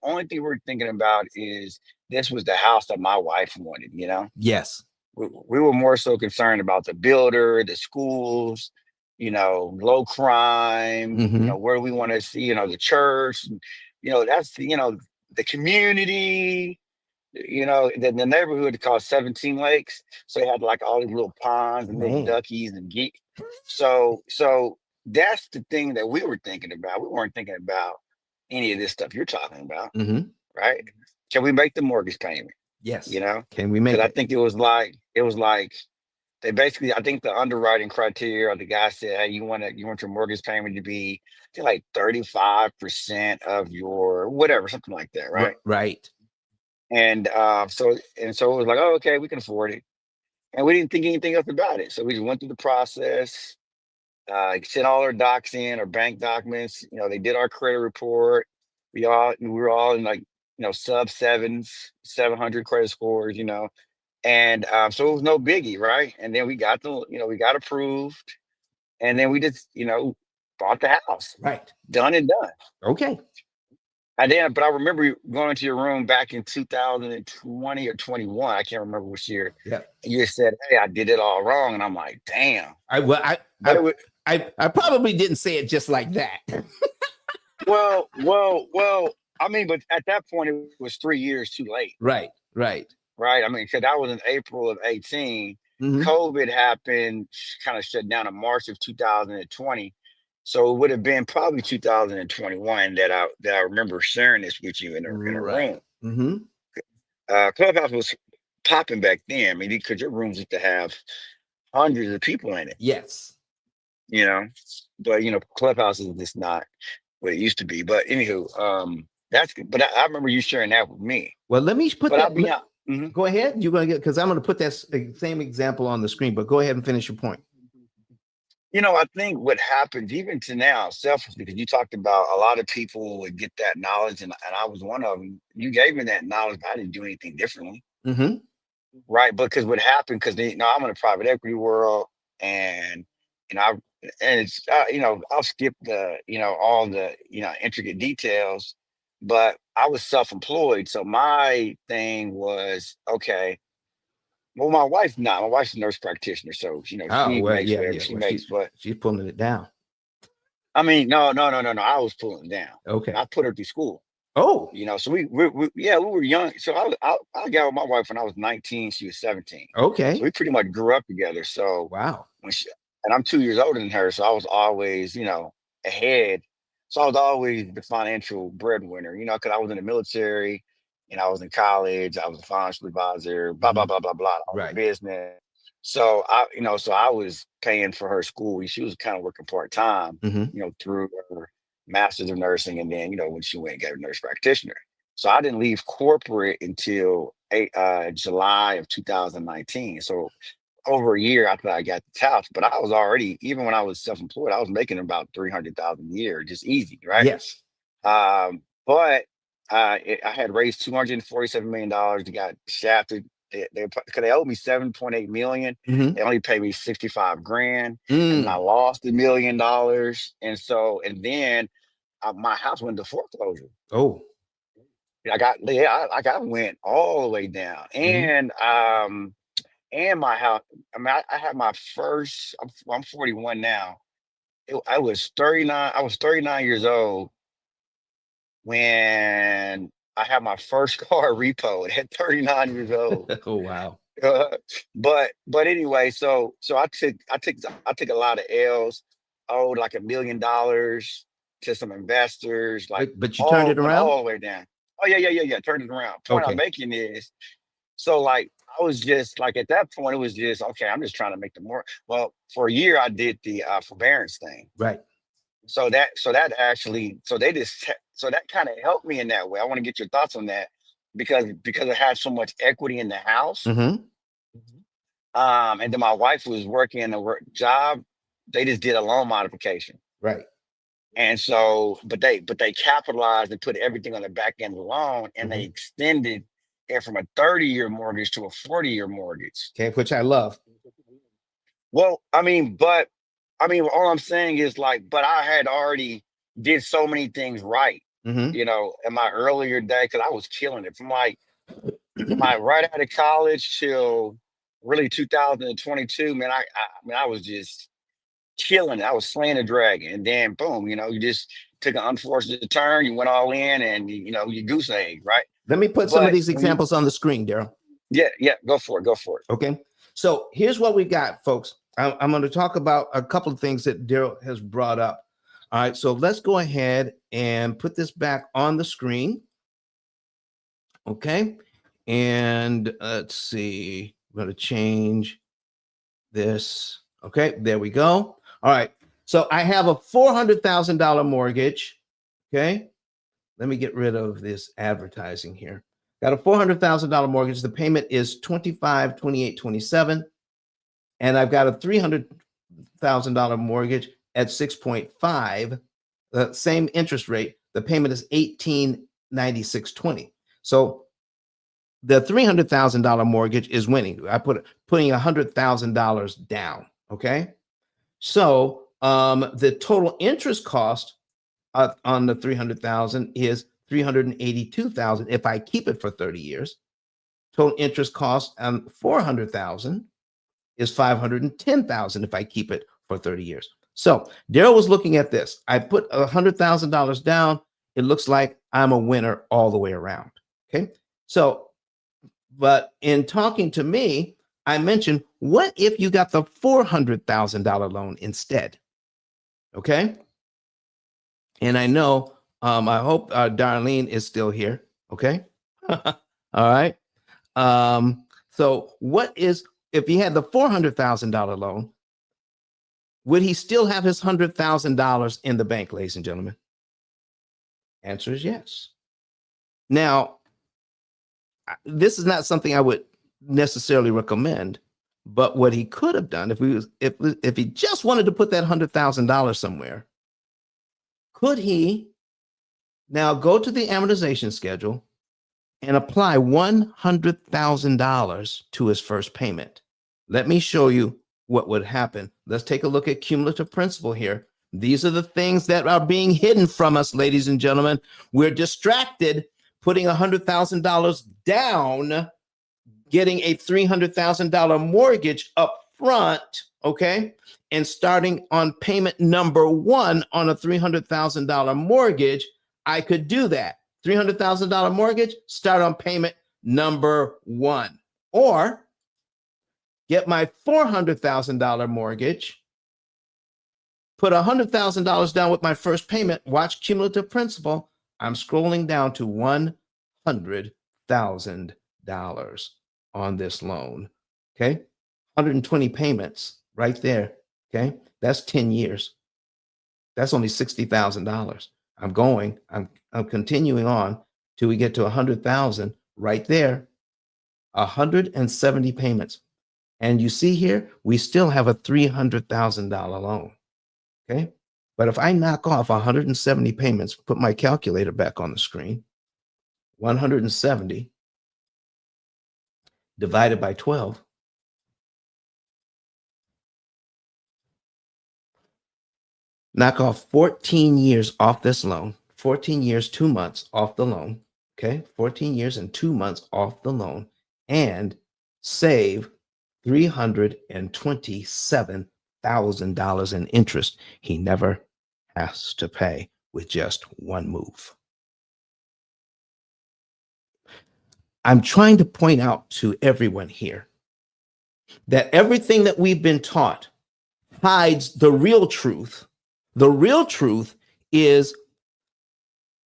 Only thing we were thinking about is this was the house that my wife wanted. Yes. We were more so concerned about the builder, the schools, low crime, Hmm. where we want to see, the church, that's the community, the neighborhood called 17 Lakes. So they had like all these little ponds and little Man. duckies and geek. So that's the thing that we were thinking about. We weren't thinking about any of this stuff you're talking about, Hmm. right? Can we make the mortgage payment? Yes. Can we Because make I it? think it was like they basically, I think the underwriting criteria, the guy said, hey, you want your mortgage payment to be, I think, like 35% of your whatever, something like that, right? Right. And so it was like, oh, okay, we can afford it. And we didn't think anything else about it. So we just went through the process, sent all our docs in, our bank documents, they did our credit report. We were all in like, sub sevens, 700 credit scores, and so it was no biggie, right? And then we got approved, and then we just, bought the house, Right. done and done. Okay. And then, but I remember you going into your room back in 2020 or 21. I can't remember which year. Yeah. And you said, "Hey, I did it all wrong," and I'm like, "Damn." I well, I But it I was I probably didn't say it just like that. well. I mean, but at that point, it was 3 years too late, Right. Right. right? I mean, because that was in April of 18. Hmm. COVID happened, kind of shut down in March of 2020. So it would have been probably 2021 that I remember sharing this with you in a Right. room. Hmm. Clubhouse was popping back then. I mean, because your rooms used to have hundreds of people in it, Yes. you know. But Clubhouse is just not what it used to be. But anywho, but I remember you sharing that with me. Well, let me put But I'll that. be out. Mhm. Go ahead. You're going to get because I'm going to put that same example on the screen. But go ahead and finish your point. I think what happens even to now, selfishly, because you talked about a lot of people would get that knowledge, and I was one of them. You gave me that knowledge, but I didn't do anything differently. Hmm. Right, because what happened? Because I'm in the private equity world, and you know, I, and it's I'll skip the all the intricate details, but I was self-employed, so my thing was okay. Well, my wife's a nurse practitioner, so Oh she well, makes yeah, whatever yeah. she Well, makes. But she's pulling it down. I mean, no, I was pulling it down. Okay. I put her through school. Oh. So we were young. So I got with my wife when I was 19. She was 17. So Okay. we pretty much grew up together. So Wow. when she, and I'm 2 years older than her, so I was always ahead. So I was always the financial breadwinner, because I was in the military, and I was in college. I was a financial advisor, blah blah Hmm. blah blah blah, all the Right. business. So I was paying for her school. She was kind of working part time, Hmm. through her master's of nursing, and then when she went and got a nurse practitioner. So I didn't leave corporate until July of 2019. So over a year after I got the house, but I was already, even when I was self-employed, I was making about 300,000 a year, just easy, right? Yes. But I had raised $247 million. They got shafted. Because they owed me 7.8 million. Hmm. They only paid me 65 grand, and then I Mm. lost $1 million. And then my house went into foreclosure. Oh. I went all the way down, Hmm. and my house. I mean, I had my first. I'm 41 now. I was 39. I was 39 years old when I had my first car repoed at 39 years old. Oh, wow. Uh, but anyway, so I took a lot of L's. I owed like $1 million to some investors, like But you turned all it went around? all the way down. Oh yeah. Turned it around. Point I'm Okay. making is, so like I was just like, at that point it was just okay. I'm just trying to make the more. Well, for a year I did the forbearance thing. Right. So that actually, so that kind of helped me in that way. I want to get your thoughts on that because I had so much equity in the house. Mm-hmm. And then my wife was working a job. They just did a loan modification. Right. And so, but they capitalized and put everything on the back end of the loan, and they Mm-hmm. extended it from a 30-year mortgage to a 40-year mortgage. Okay. Which I love. Well, I mean, all I'm saying is like, but I had already did so many things right, Mm-hmm. in my earlier day, because I was killing it from right out of college till really 2022. Man, I mean, I was just killing it. I was slaying a dragon, and then boom, you just took an unfortunate turn. You went all in, and you goose egg, right? Let me put some of But these when you, examples on the screen, Daryl. yeah, go for it. Okay. So here's what we got, folks. I'm going to talk about a couple of things that Daryl has brought up. All right. So let's go ahead and put this back on the screen. Okay. And let's see. We're going to change this. Okay. There we go. All right. So I have a $400,000 mortgage. Okay. Let me get rid of this advertising here. Got a $400,000 mortgage. The payment is 25, 28, 27. And I've got a $300,000 mortgage at 6.5, the same interest rate. The payment is 1896.20. So the $300,000 mortgage is winning. Putting $100,000 down. Okay. So the total interest cost on the 300,000 is 382,000 if I keep it for 30 years. Total interest cost on 400,000 is 510,000 if I keep it for 30 years. So Daryl was looking at this. I put $100,000 down. It looks like I'm a winner all the way around. Okay. So, but in talking to me, I mentioned, what if you got the $400,000 loan instead? Okay. And I know, I hope Darlene is still here. Okay. All right. So what is, if he had the $400,000 loan, would he still have his $100,000 in the bank, ladies and gentlemen? Answer is yes. Now, this is not something I would necessarily recommend, but what he could have done if he just wanted to put that $100,000 somewhere, could he now go to the amortization schedule and apply $100,000 to his first payment? Let me show you what would happen. Let's take a look at cumulative principal here. These are the things that are being hidden from us, ladies and gentlemen. We're distracted putting $100,000 down, getting a $300,000 mortgage up front, okay? And starting on payment number one on a $300,000 mortgage. I could do that. $300,000 mortgage, start on payment number one. Or get my $400,000 mortgage, put $100,000 down with my first payment, watch cumulative principal. I'm scrolling down to $100,000 on this loan. Okay. 120 payments right there. Okay. That's 10 years. That's only $60,000. I'm continuing on till we get to 100,000 right there. 170 payments. And you see here, we still have a $300,000 loan. Okay. But if I knock off 170 payments, put my calculator back on the screen, 170 divided by 12, knock off 14 years off this loan, 14 years, 2 months off the loan. Okay. 14 years and 2 months off the loan, and save $327,000 in interest he never has to pay with just one move. I'm trying to point out to everyone here that everything that we've been taught hides the real truth. The real truth is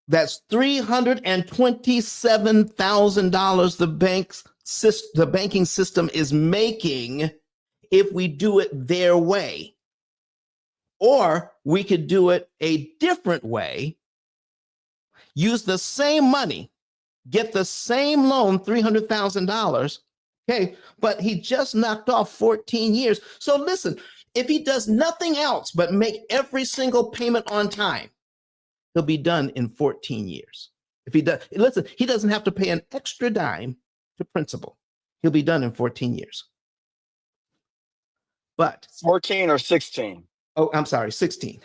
that's $327,000 the banking system is making if we do it their way. Or we could do it a different way, use the same money, get the same loan, $300,000. Okay, but he just knocked off 14 years. So listen, if he does nothing else but make every single payment on time, he'll be done in 14 years. If he does, listen, he doesn't have to pay an extra dime to principal. He'll be done in 14 years. But 14 or 16 oh, I'm sorry, 16.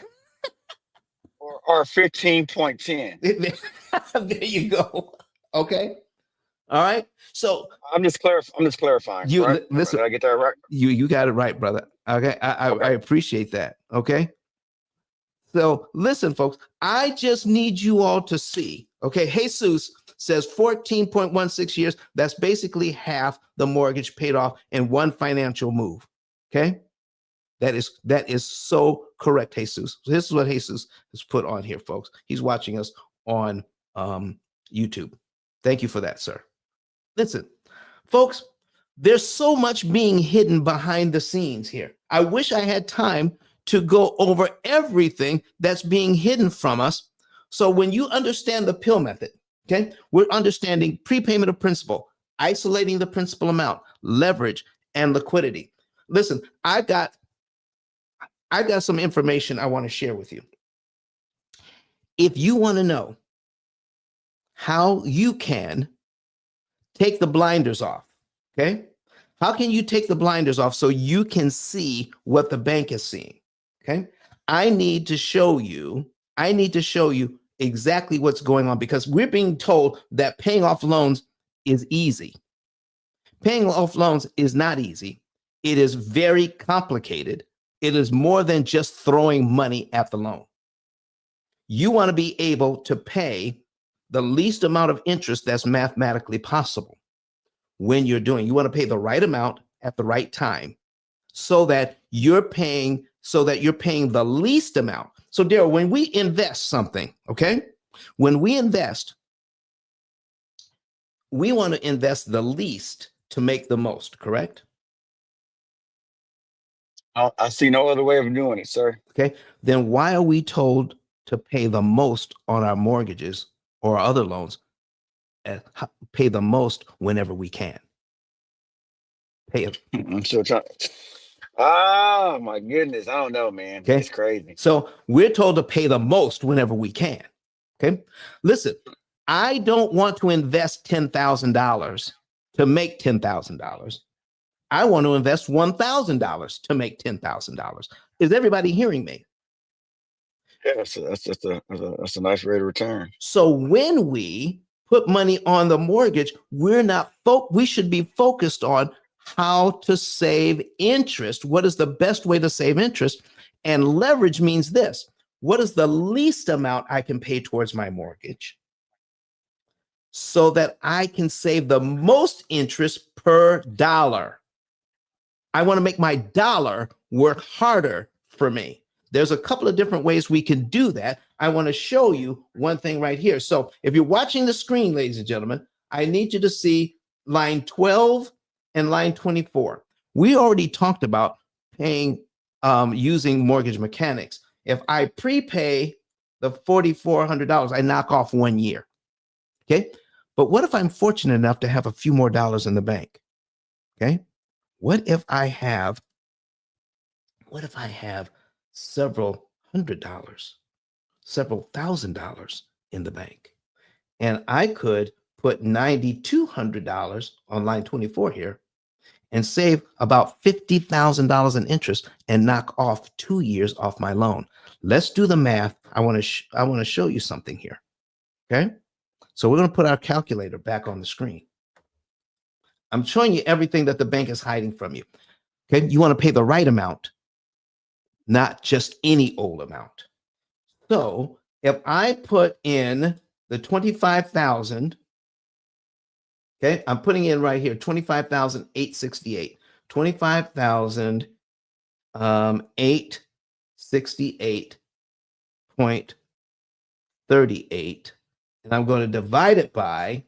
or 15.10. There you go. Okay. All right. So I'm just clarifying, you right? listen. Did I get that right? You got it right, brother. Okay. I Okay. appreciate that. Okay. So listen, folks, I just need you all to see. Okay. Jesus says 14.16 years. That's basically half the mortgage paid off in one financial move. Okay. That is so correct, Jesus. So this is what Jesus has put on here, folks. He's watching us on YouTube. Thank you for that, sir. Listen, folks, there's so much being hidden behind the scenes here. I wish I had time to go over everything that's being hidden from us. So when you understand the P.I.L.L method, okay, we're understanding prepayment of principal, isolating the principal amount, leverage, and liquidity. Listen, I've got some information I want to share with you. If you want to know how you can take the blinders off, okay? How can you take the blinders off so you can see what the bank is seeing? Okay? I need to show you exactly what's going on because we're being told that paying off loans is easy. Paying off loans is not easy. It is very complicated. It is more than just throwing money at the loan. You want to be able to pay the least amount of interest that's mathematically possible when you're doing. You want to pay the right amount at the right time so that you're paying the least amount. So Daryl, when we invest something, okay? When we invest, we want to invest the least to make the most, correct? I see no other way of doing it, sir. Okay. Then why are we told to pay the most on our mortgages or other loans? Pay the most whenever we can. Pay it. I'm still trying. Oh my goodness. I don't know, man. Okay. It's crazy. So we're told to pay the most whenever we can. Okay. Listen, I don't want to invest $10,000 to make $10,000. I want to invest $1,000 to make $10,000. Is everybody hearing me? Yeah, that's a nice rate of return. So when we put money on the mortgage, we should be focused on how to save interest. What is the best way to save interest? And leverage means this. What is the least amount I can pay towards my mortgage so that I can save the most interest per dollar? I want to make my dollar work harder for me. There's a couple of different ways we can do that. I want to show you one thing right here. So if you're watching the screen, ladies and gentlemen, I need you to see line 12 and line 24. We already talked about paying using mortgage mechanics. If I prepay the $4,400, I knock off 1 year. Okay. But what if I'm fortunate enough to have a few more dollars in the bank? Okay. What if I have several $100, several $1,000 in the bank? And I could put $9,200 on line 24 here and save about $50,000 in interest and knock off 2 years off my loan. Let's do the math. I want to show you something here. Okay. So we're going to put our calculator back on the screen. I'm showing you everything that the bank is hiding from you. Okay. You want to pay the right amount, not just any old amount. So if I put in the 25,000 Okay, I'm putting in right here 25,868. 25,868.38. And I'm going to divide it by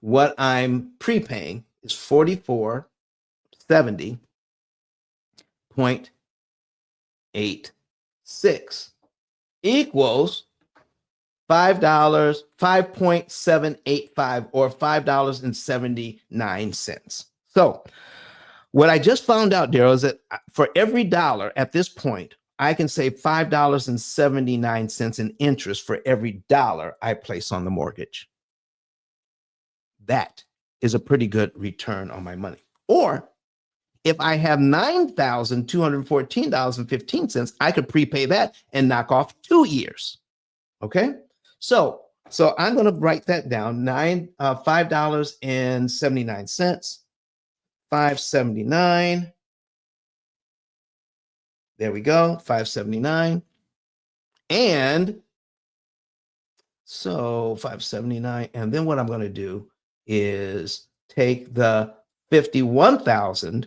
what I'm prepaying is 4470.86 equals $5, 5.785 or $5.79. So what I just found out, Daryl, is that for every dollar at this point, I can save $5.79 in interest for every dollar I place on the mortgage. That is a pretty good return on my money. Or if I have $9,214.15, I could prepay that and knock off 2 years. Okay. So I'm going to write that down. $5.79, 579. There we go. 579. And so 579. And then what I'm going to do is take the 51,000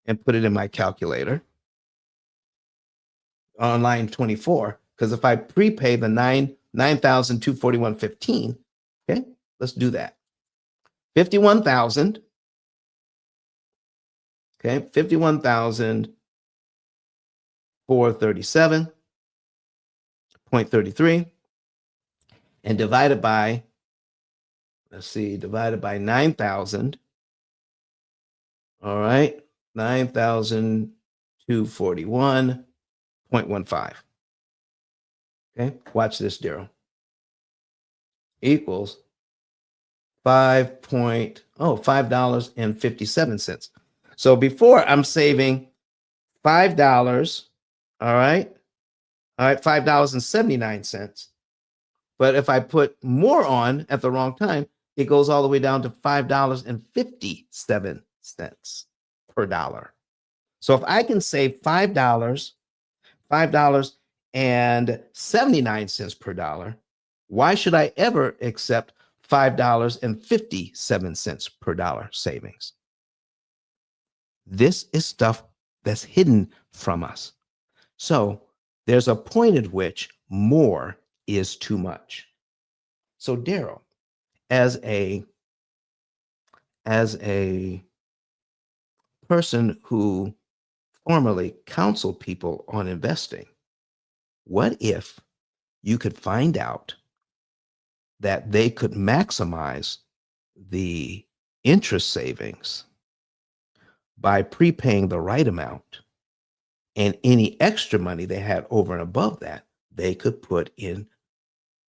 and put it in my calculator on line 24. Because if I prepay the 9,241.15, okay, let's do that. 51,000. Okay, 51,437.33 and divided by, let's see, divided by 9,000. All right, 9,241.15. Okay, watch this, Daryl. Equals $5.57. So before I'm saving $5, all right, $5.79. But if I put more on at the wrong time, it goes all the way down to $5.57 per dollar. So if I can save $5.79 per dollar, why should I ever accept $5.57 per dollar savings? This is stuff that's hidden from us. So there's a point at which more is too much. So Daryl, as a person who formerly counseled people on investing, what if you could find out that they could maximize the interest savings by prepaying the right amount, and any extra money they had over and above that, they could put in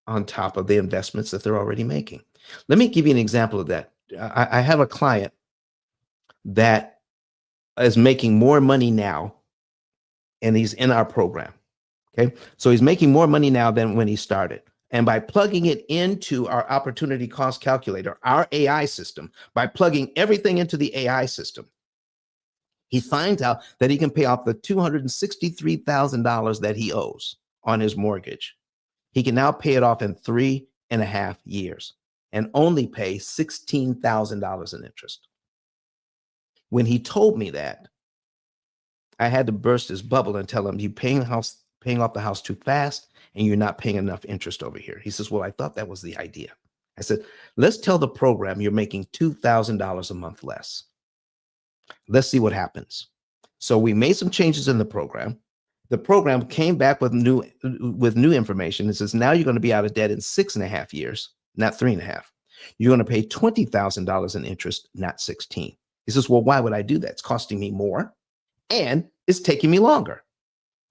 on top of the investments that they're already making? Let me give you an example of that. I have a client that is making more money now, and he's in our program. Okay. So he's making more money now than when he started. And by plugging it into our opportunity cost calculator, our AI system, by plugging everything into the AI system, he finds out that he can pay off the $263,000 that he owes on his mortgage. He can now pay it off in 3.5 years and only pay $16,000 in interest. When he told me that, I had to burst his bubble and tell him, you're paying off the house too fast, and you're not paying enough interest over here. He says, well, I thought that was the idea. I said, let's tell the program you're making $2,000 a month less. Let's see what happens. So we made some changes in the program. The program came back with new information. It says, now you're going to be out of debt in 6.5 years, not 3.5. You're going to pay $20,000 in interest, not 16. He says, well, why would I do that? It's costing me more and it's taking me longer.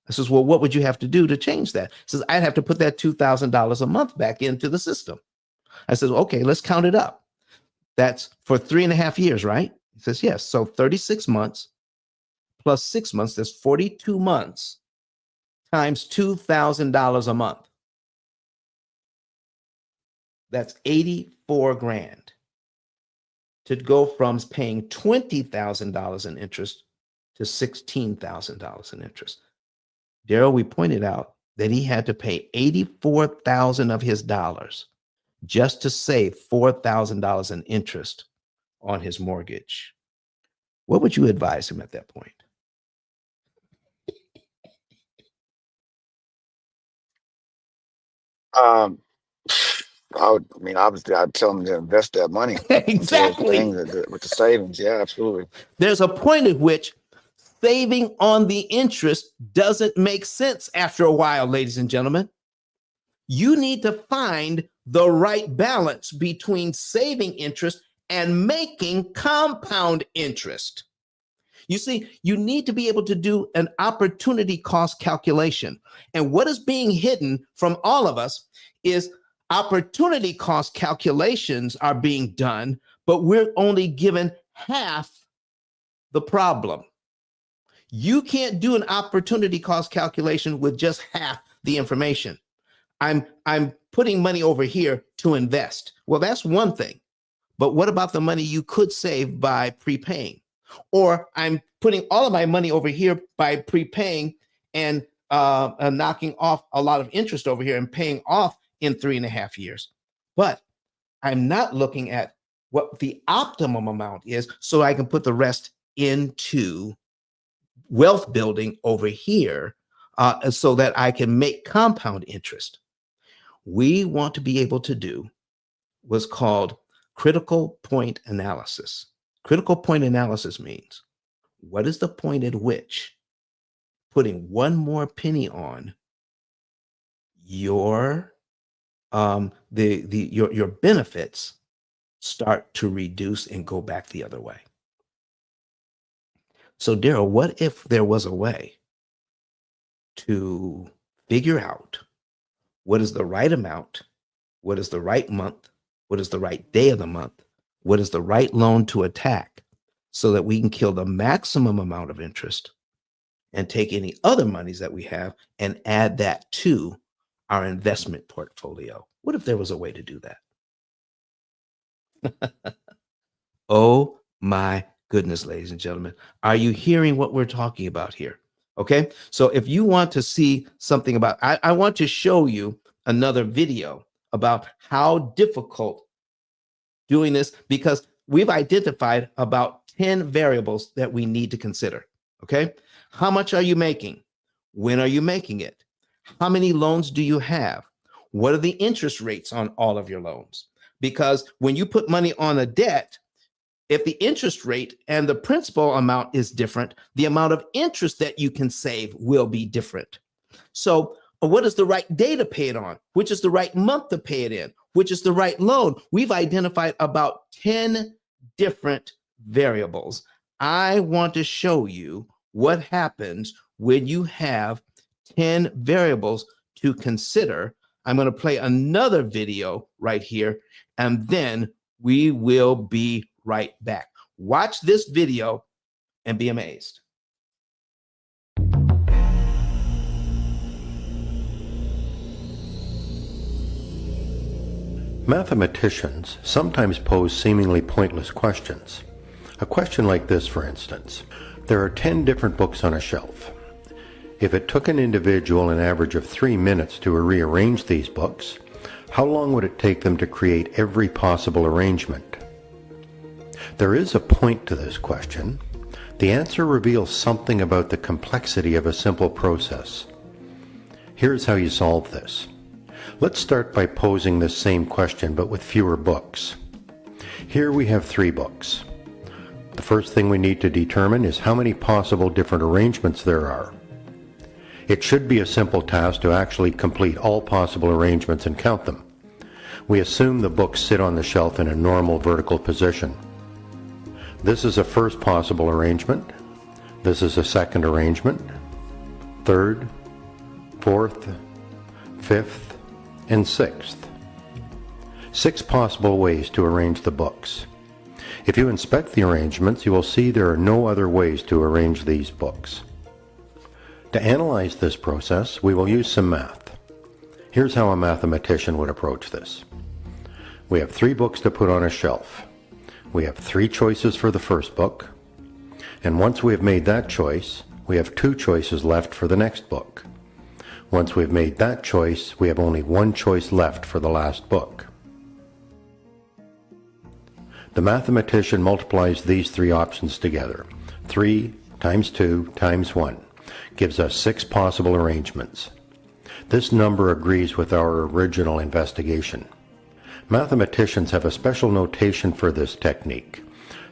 I says, well, what would you have to do to change that? He says, I'd have to put that $2,000 a month back into the system. I said, okay, let's count it up. That's for 3.5 years, right? He says, yes. So 36 months plus 6 months, that's 42 months times $2,000 a month. That's 84 grand to go from paying $20,000 in interest to $16,000 in interest. Daryl, we pointed out that he had to pay 84,000 of his dollars just to save $4,000 in interest on his mortgage, what would you advise him at that point? Um, obviously, I'd tell them to invest that money into those Exactly. things with the savings. Yeah, absolutely. There's a point at which saving on the interest doesn't make sense after a while, ladies and gentlemen. You need to find the right balance between saving interest and making compound interest. You see, you need to be able to do an opportunity cost calculation. And what is being hidden from all of us is opportunity cost calculations are being done, but we're only given half the problem. You can't do an opportunity cost calculation with just half the information. I'm putting money over here to invest. Well, that's one thing. But what about the money you could save by prepaying? Or I'm putting all of my money over here by prepaying and knocking off a lot of interest over here and paying off in 3.5 years. But I'm not looking at what the optimum amount is so I can put the rest into wealth building over here so that I can make compound interest. We want to be able to do what's called critical point analysis. Critical point analysis means what is the point at which putting one more penny on your your benefits start to reduce and go back the other way. So Daryl, what if there was a way to figure out what is the right amount, what is the right month, what is the right day of the month, what is the right loan to attack, so that we can kill the maximum amount of interest and take any other monies that we have and add that to our investment portfolio? What if there was a way to do that? Oh my goodness, ladies and gentlemen. Are you hearing what we're talking about here? Okay. So if you want to see something about, I want to show you another video about how difficult doing this, because we've identified about 10 variables that we need to consider. Okay. How much are you making? When are you making it? How many loans do you have? What are the interest rates on all of your loans? Because when you put money on a debt, if the interest rate and the principal amount is different, the amount of interest that you can save will be different. So, what is the right day to pay it on? Which is the right month to pay it in? Which is the right loan? We've identified about 10 different variables. I want to show you what happens when you have 10 variables to consider. I'm going to play another video right here, and then we will be right back. Watch this video and be amazed. Mathematicians sometimes pose seemingly pointless questions. A question like this, for instance: there are 10 different books on a shelf. If it took an individual an average of 3 minutes to rearrange these books, how long would it take them to create every possible arrangement? There is a point to this question. The answer reveals something about the complexity of a simple process. Here's how you solve this. Let's start by posing this same question, but with fewer books. Here we have 3 books. The first thing we need to determine is how many possible different arrangements there are. It should be a simple task to actually complete all possible arrangements and count them. We assume the books sit on the shelf in a normal vertical position. This is a first possible arrangement. This is a second arrangement, third, fourth, fifth, and sixth. 6 possible ways to arrange the books. If you inspect the arrangements, you will see there are no other ways to arrange these books. To analyze this process, we will use some math. Here's how a mathematician would approach this. We have 3 books to put on a shelf. We have 3 choices for the first book, and once we have made that choice, we have 2 choices left for the next book. Once we've made that choice, we have only 1 choice left for the last book. The mathematician multiplies these three options together. 3 times 2 times 1 gives us 6 possible arrangements. This number agrees with our original investigation. Mathematicians have a special notation for this technique.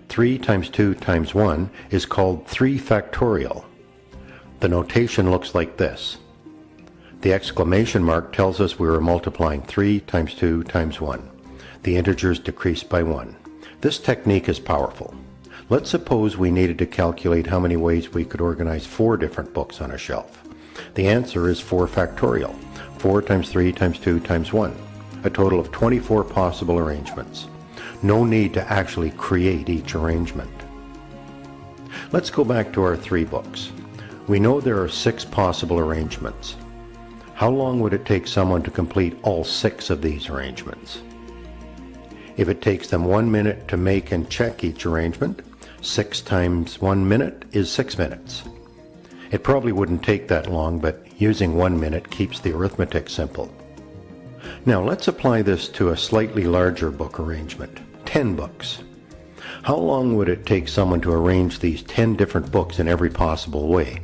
3 times 2 times 1 is called 3 factorial. The notation looks like this. The exclamation mark tells us we are multiplying 3 times 2 times 1. The integers decrease by 1. This technique is powerful. Let's suppose we needed to calculate how many ways we could organize 4 different books on a shelf. The answer is 4 factorial. 4 times 3 times 2 times 1. A total of 24 possible arrangements. No need to actually create each arrangement. Let's go back to our 3 books. We know there are 6 possible arrangements. How long would it take someone to complete all 6 of these arrangements? If it takes them 1 minute to make and check each arrangement, 6 times 1 minute is 6 minutes. It probably wouldn't take that long, but using 1 minute keeps the arithmetic simple. Now let's apply this to a slightly larger book arrangement, 10 books. How long would it take someone to arrange these 10 different books in every possible way?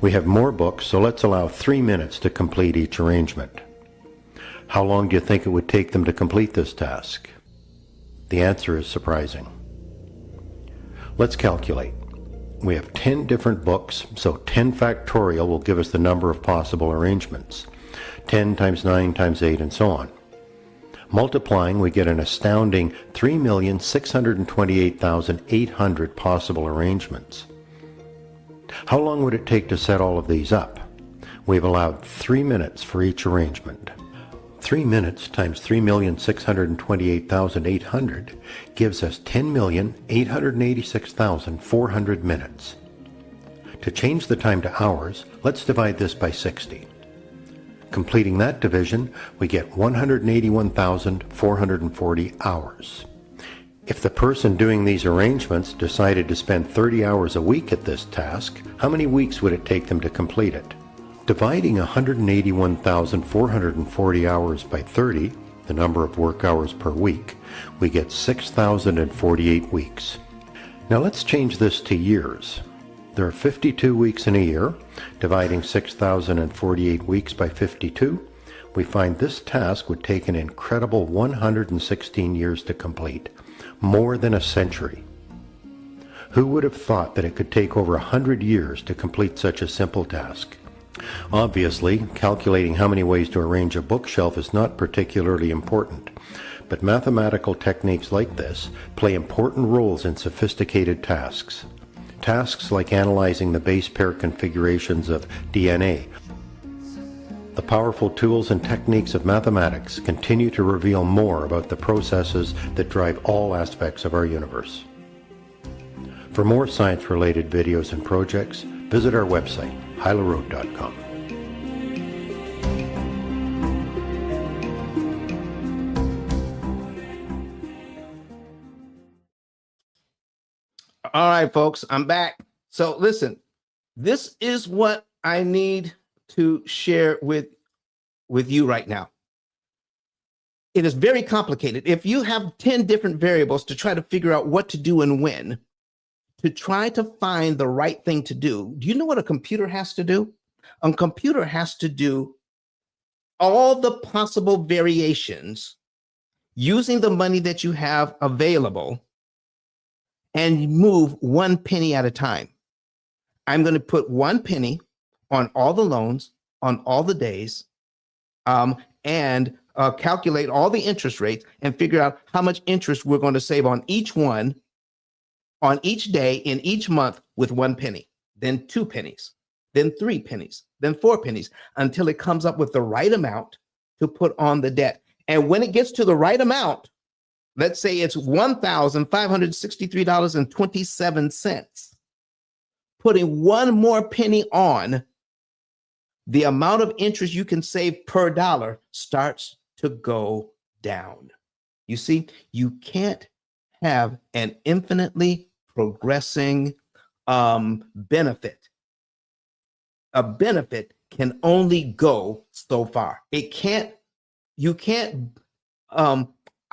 We have more books, so let's allow 3 minutes to complete each arrangement. How long do you think it would take them to complete this task? The answer is surprising. Let's calculate. We have 10 different books, so 10 factorial will give us the number of possible arrangements. 10 times 9 times 8 and so on. Multiplying, we get an astounding 3,628,800 possible arrangements. How long would it take to set all of these up? We've allowed 3 minutes for each arrangement. 3 minutes times 3,628,800 gives us 10,886,400 minutes. To change the time to hours, let's divide this by 60. Completing that division, we get 181,440 hours. If the person doing these arrangements decided to spend 30 hours a week at this task, how many weeks would it take them to complete it? Dividing 181,440 hours by 30, the number of work hours per week, we get 6,048 weeks. Now let's change this to years. There are 52 weeks in a year. Dividing 6,048 weeks by 52, we find this task would take an incredible 116 years to complete, more than a century. Who would have thought that it could take over 100 years to complete such a simple task? Obviously, calculating how many ways to arrange a bookshelf is not particularly important, but mathematical techniques like this play important roles in sophisticated tasks. Tasks like analyzing the base pair configurations of DNA. The powerful tools and techniques of mathematics continue to reveal more about the processes that drive all aspects of our universe. For more science-related videos and projects, visit our website, hylaroad.com. All right, folks, I'm back. So listen, this is what I need to share with you right now. It is very complicated. If you have 10 different variables to try to figure out what to do and when, to try to find the right thing to do you know what a computer has to do? A computer has to do all the possible variations using the money that you have available and move 1 penny at a time. I'm going to put 1 penny on all the loans, on all the days, and calculate all the interest rates and figure out how much interest we're going to save on each one, on each day, in each month with 1 penny, then 2 pennies, then 3 pennies, then 4 pennies, until it comes up with the right amount to put on the debt. And when it gets to the right amount, let's say it's $1,563.27, putting 1 more penny on, the amount of interest you can save per dollar starts to go down. You see, you can't have an infinitely progressing benefit. A benefit can only go so far. You can't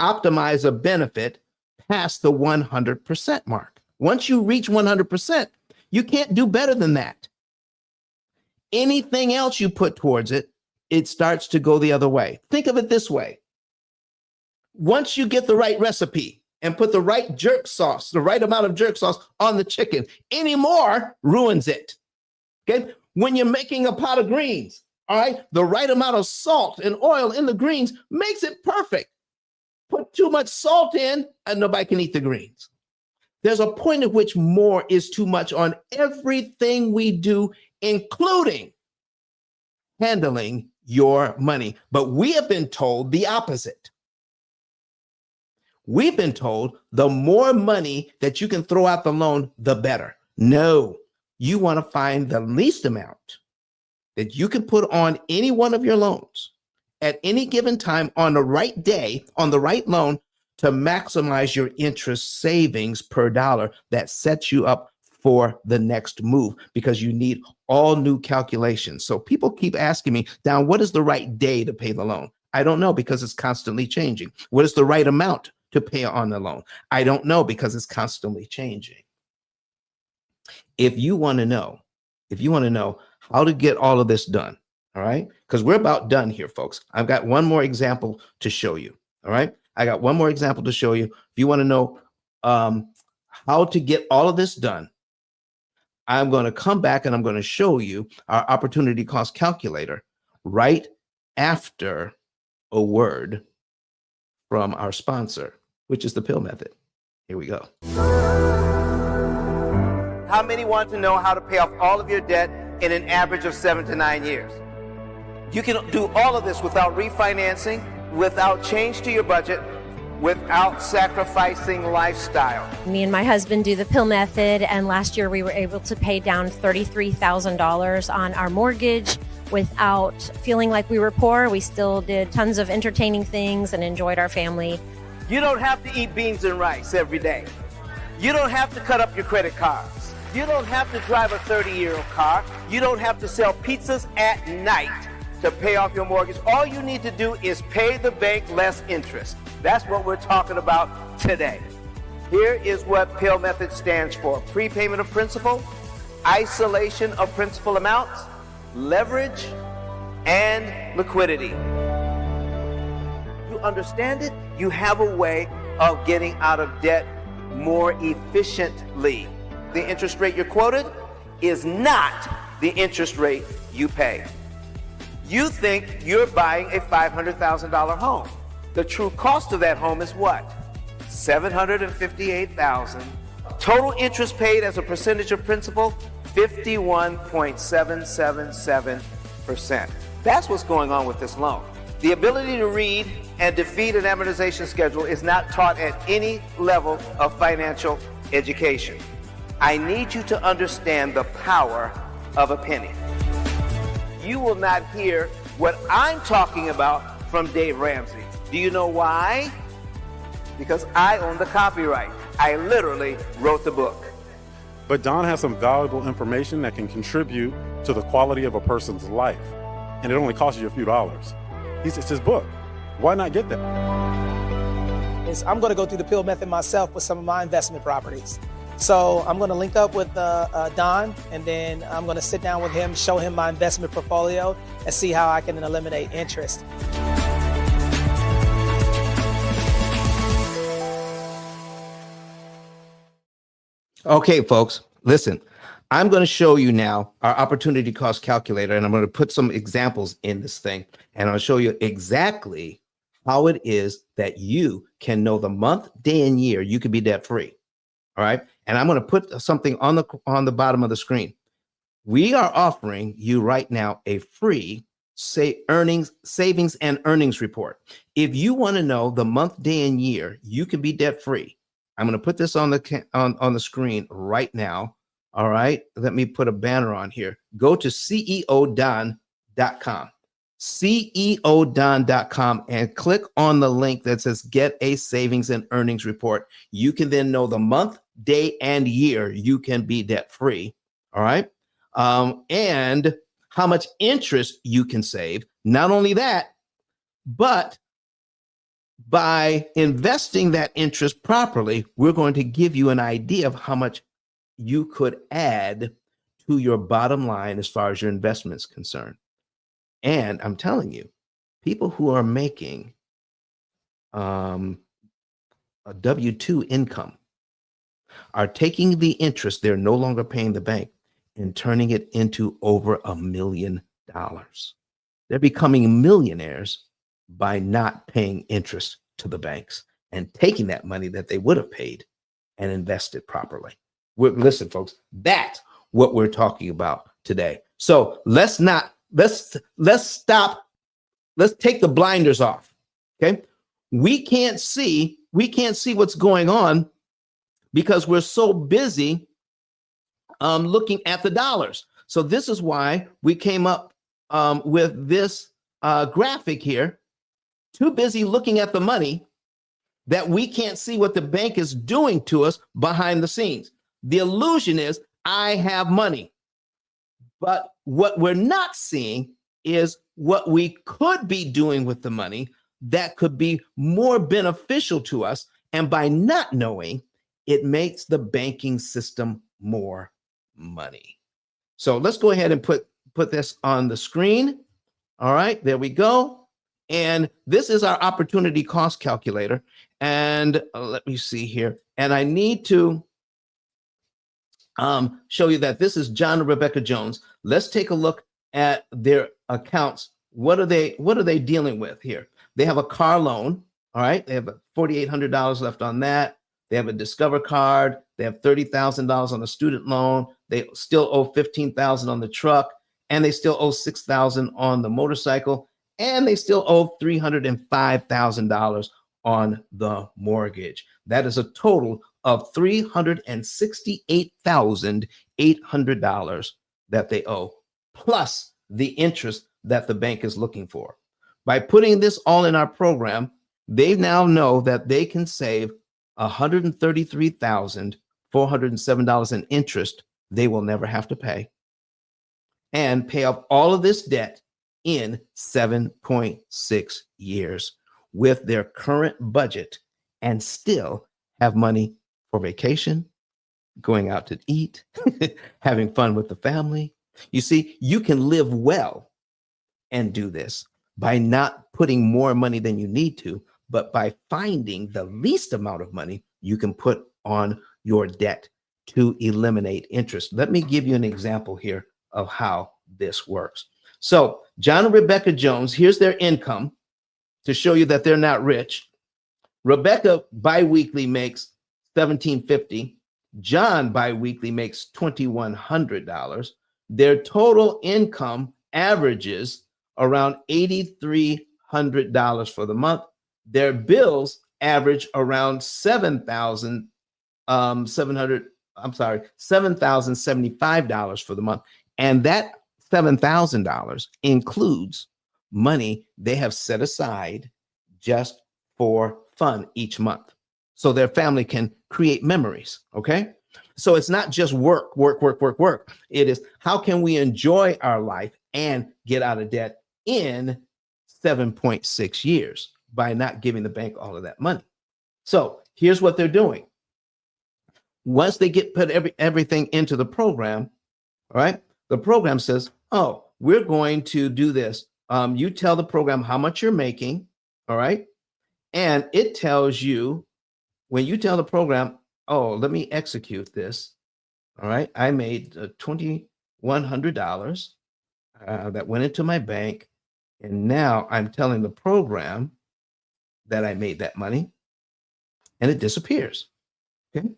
optimize a benefit past the 100% mark. Once you reach 100%, you can't do better than that. Anything else you put towards it, it starts to go the other way. Think of it this way. Once you get the right recipe and put the right jerk sauce, the right amount of jerk sauce on the chicken, any more ruins it. Okay? When you're making a pot of greens, all right, the right amount of salt and oil in the greens makes it perfect. Put too much salt in and nobody can eat the greens. There's a point at which more is too much on everything we do, including handling your money. But we have been told the opposite. We've been told the more money that you can throw out the loan, the better. No, you want to find the least amount that you can put on any one of your loans at any given time on the right day, on the right loan, to maximize your interest savings per dollar that sets you up for the next move, because you need all new calculations. So people keep asking me, Don, what is the right day to pay the loan? I don't know, because it's constantly changing. What is the right amount to pay on the loan? I don't know, because it's constantly changing. If you want to know how to get all of this done, all right, because we're about done here, folks. I've got one more example to show you, all right? I got one more example to show you. If you want to know how to get all of this done, I'm going to come back and I'm going to show you our opportunity cost calculator right after a word from our sponsor, which is the P.I.L.L method. Here we go. How many want to know how to pay off all of your debt in an average of 7 to 9 years? You can do all of this without refinancing, without change to your budget, without sacrificing lifestyle. Me and my husband do the P.I.L.L method, and last year we were able to pay down $33,000 on our mortgage without feeling like we were poor. We still did tons of entertaining things and enjoyed our family. You don't have to eat beans and rice every day. You don't have to cut up your credit cards. You don't have to drive a 30-year-old car. You don't have to sell pizzas at night to pay off your mortgage. All you need to do is pay the bank less interest. That's what we're talking about today. Here is what P.I.L.L method stands for: prepayment of principal, isolation of principal amounts, leverage, and liquidity. You understand it? You have a way of getting out of debt more efficiently. The interest rate you're quoted is not the interest rate you pay. You think you're buying a $500,000 home. The true cost of that home is what? $758,000. Total interest paid as a percentage of principal, 51.777%. That's what's going on with this loan. The ability to read and defeat an amortization schedule is not taught at any level of financial education. I need you to understand the power of a penny. You will not hear what I'm talking about from Dave Ramsey. Do you know why? Because I own the copyright. I literally wrote the book. But Don has some valuable information that can contribute to the quality of a person's life. And it only costs you a few dollars. It's his book. Why not get that? I'm going to go through the P.I.L.L method myself with some of my investment properties. So I'm going to link up with Don, and then I'm going to sit down with him, show him my investment portfolio, and see how I can eliminate interest. Okay, folks, listen. I'm going to show you now our opportunity cost calculator, and I'm going to put some examples in this thing, and I'll show you exactly how it is that you can know the month, day, and year you can be debt free. All right. And I'm going to put something on the bottom of the screen. We are offering you right now a free savings and earnings report. If you want to know the month, day, and year you can be debt free, I'm going to put this on the screen right now. All right. Let me put a banner on here. Go to ceodon.com. ceodon.com and click on the link that says get a savings and earnings report. You can then know the month, day, and year you can be debt free. All right. And how much interest you can save. Not only that, but by investing that interest properly, we're going to give you an idea of how much you could add to your bottom line as far as your investment is concerned. And I'm telling you, people who are making a W-2 income are taking the interest they're no longer paying the bank and turning it into over $1 million. They're becoming millionaires by not paying interest to the banks and taking that money that they would have paid and invest it properly. Listen, folks, that's what we're talking about today. So let's stop. Let's take the blinders off. Okay. We can't see what's going on because we're so busy looking at the dollars. So this is why we came up with this graphic here. Too busy looking at the money that we can't see what the bank is doing to us behind the scenes. The illusion is I have money. But what we're not seeing is what we could be doing with the money that could be more beneficial to us. And by not knowing, it makes the banking system more money. So let's go ahead and put this on the screen. All right, there we go. And this is our opportunity cost calculator. And let me see here. And I need to show you that this is John and Rebecca Jones. Let's take a look at their accounts. What are they dealing with here? They have a car loan. All right, they have $4,800 left on that. They have a Discover card. They have $30,000 on the student loan. They still owe $15,000 on the truck, and they still owe $6,000 on the motorcycle, and they still owe $305,000 on the mortgage. That is a total of $368,800 that they owe, plus the interest that the bank is looking for. By putting this all in our program, they now know that they can save $133,407 in interest they will never have to pay, and pay off all of this debt in 7.6 years with their current budget, and still have money for vacation, going out to eat, having fun with the family. You see, you can live well and do this by not putting more money than you need to, but by finding the least amount of money you can put on your debt to eliminate interest. Let me give you an example here of how this works. So John and Rebecca Jones, here's their income to show you that they're not rich. Rebecca biweekly makes $1,750. John biweekly makes $2,100. Their total income averages around $8,300 for the month. Their bills average around $7,075 for the month. And that $7,000 includes money they have set aside just for fun each month, so their family can create memories. Okay. So it's not just work. It is, how can we enjoy our life and get out of debt in 7.6 years by not giving the bank all of that money? So here's what they're doing. Once they put everything into the program, all right, the program says, oh, we're going to do this. You tell the program how much you're making, all right? And it tells you, when you tell the program, oh, let me execute this, all right? I made $2,100 that went into my bank, and now I'm telling the program that I made that money, and it disappears, okay?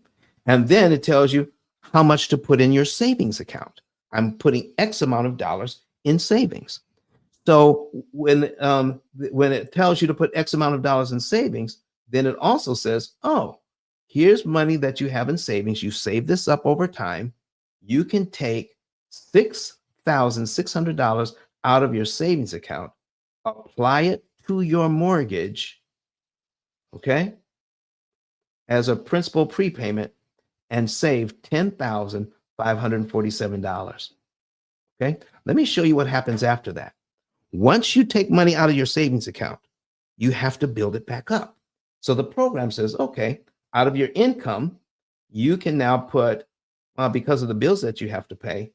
And then it tells you how much to put in your savings account. I'm putting X amount of dollars in savings. So when it tells you to put X amount of dollars in savings, then it also says, oh, here's money that you have in savings. You save this up over time. You can take $6,600 out of your savings account, apply it to your mortgage, okay, as a principal prepayment, and save $10,547. Okay, let me show you what happens after that. Once you take money out of your savings account, you have to build it back up. So the program says, okay, out of your income, you can now put, because of the bills that you have to pay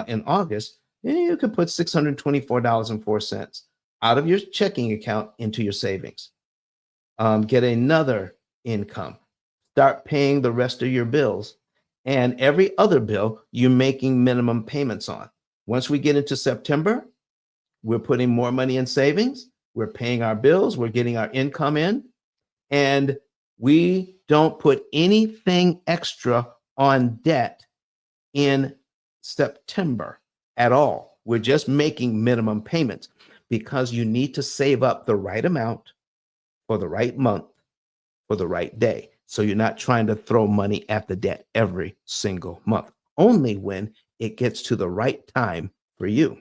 in August, you could put $624.04 out of your checking account into your savings. Get another income, start paying the rest of your bills, and every other bill you're making minimum payments on. Once we get into September, we're putting more money in savings, we're paying our bills, we're getting our income in, and we don't put anything extra on debt in September at all. We're just making minimum payments because you need to save up the right amount for the right month for the right day. So you're not trying to throw money at the debt every single month, only when it gets to the right time for you.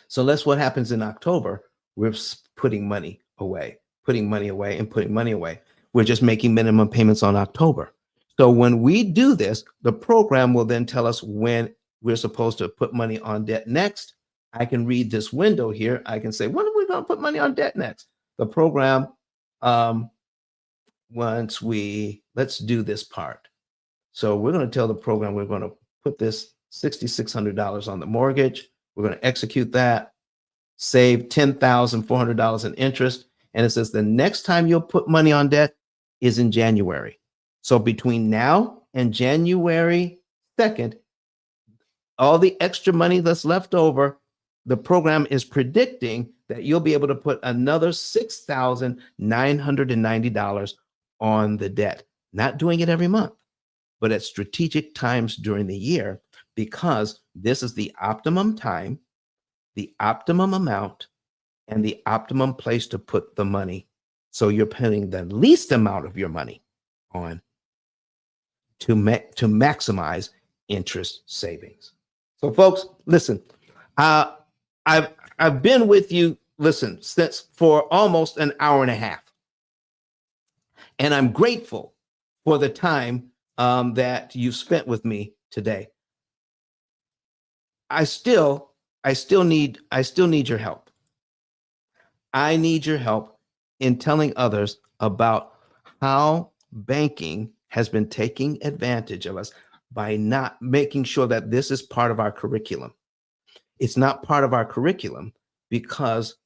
So that's what happens in October. We're putting money away, putting money away, and putting money away. We're just making minimum payments on October. So when we do this, the program will then tell us when we're supposed to put money on debt next. I can read this window here. I can say, when are we going to put money on debt next? The program, let's do this part. So we're going to tell the program we're going to put this $6,600 on the mortgage. We're going to execute that, save $10,400 in interest. And it says the next time you'll put money on debt is in January. So between now and January 2nd, all the extra money that's left over, the program is predicting that you'll be able to put another $6,990 on the debt. Not doing it every month, but at strategic times during the year, because this is the optimum time, the optimum amount, and the optimum place to put the money. So you're putting the least amount of your money on to maximize interest savings. So folks, listen, I've been with you, since for almost an hour and a half. And I'm grateful for the time that you've spent with me today. I still need your help. I need your help in telling others about how banking has been taking advantage of us by not making sure that this is part of our curriculum. It's not part of our curriculum because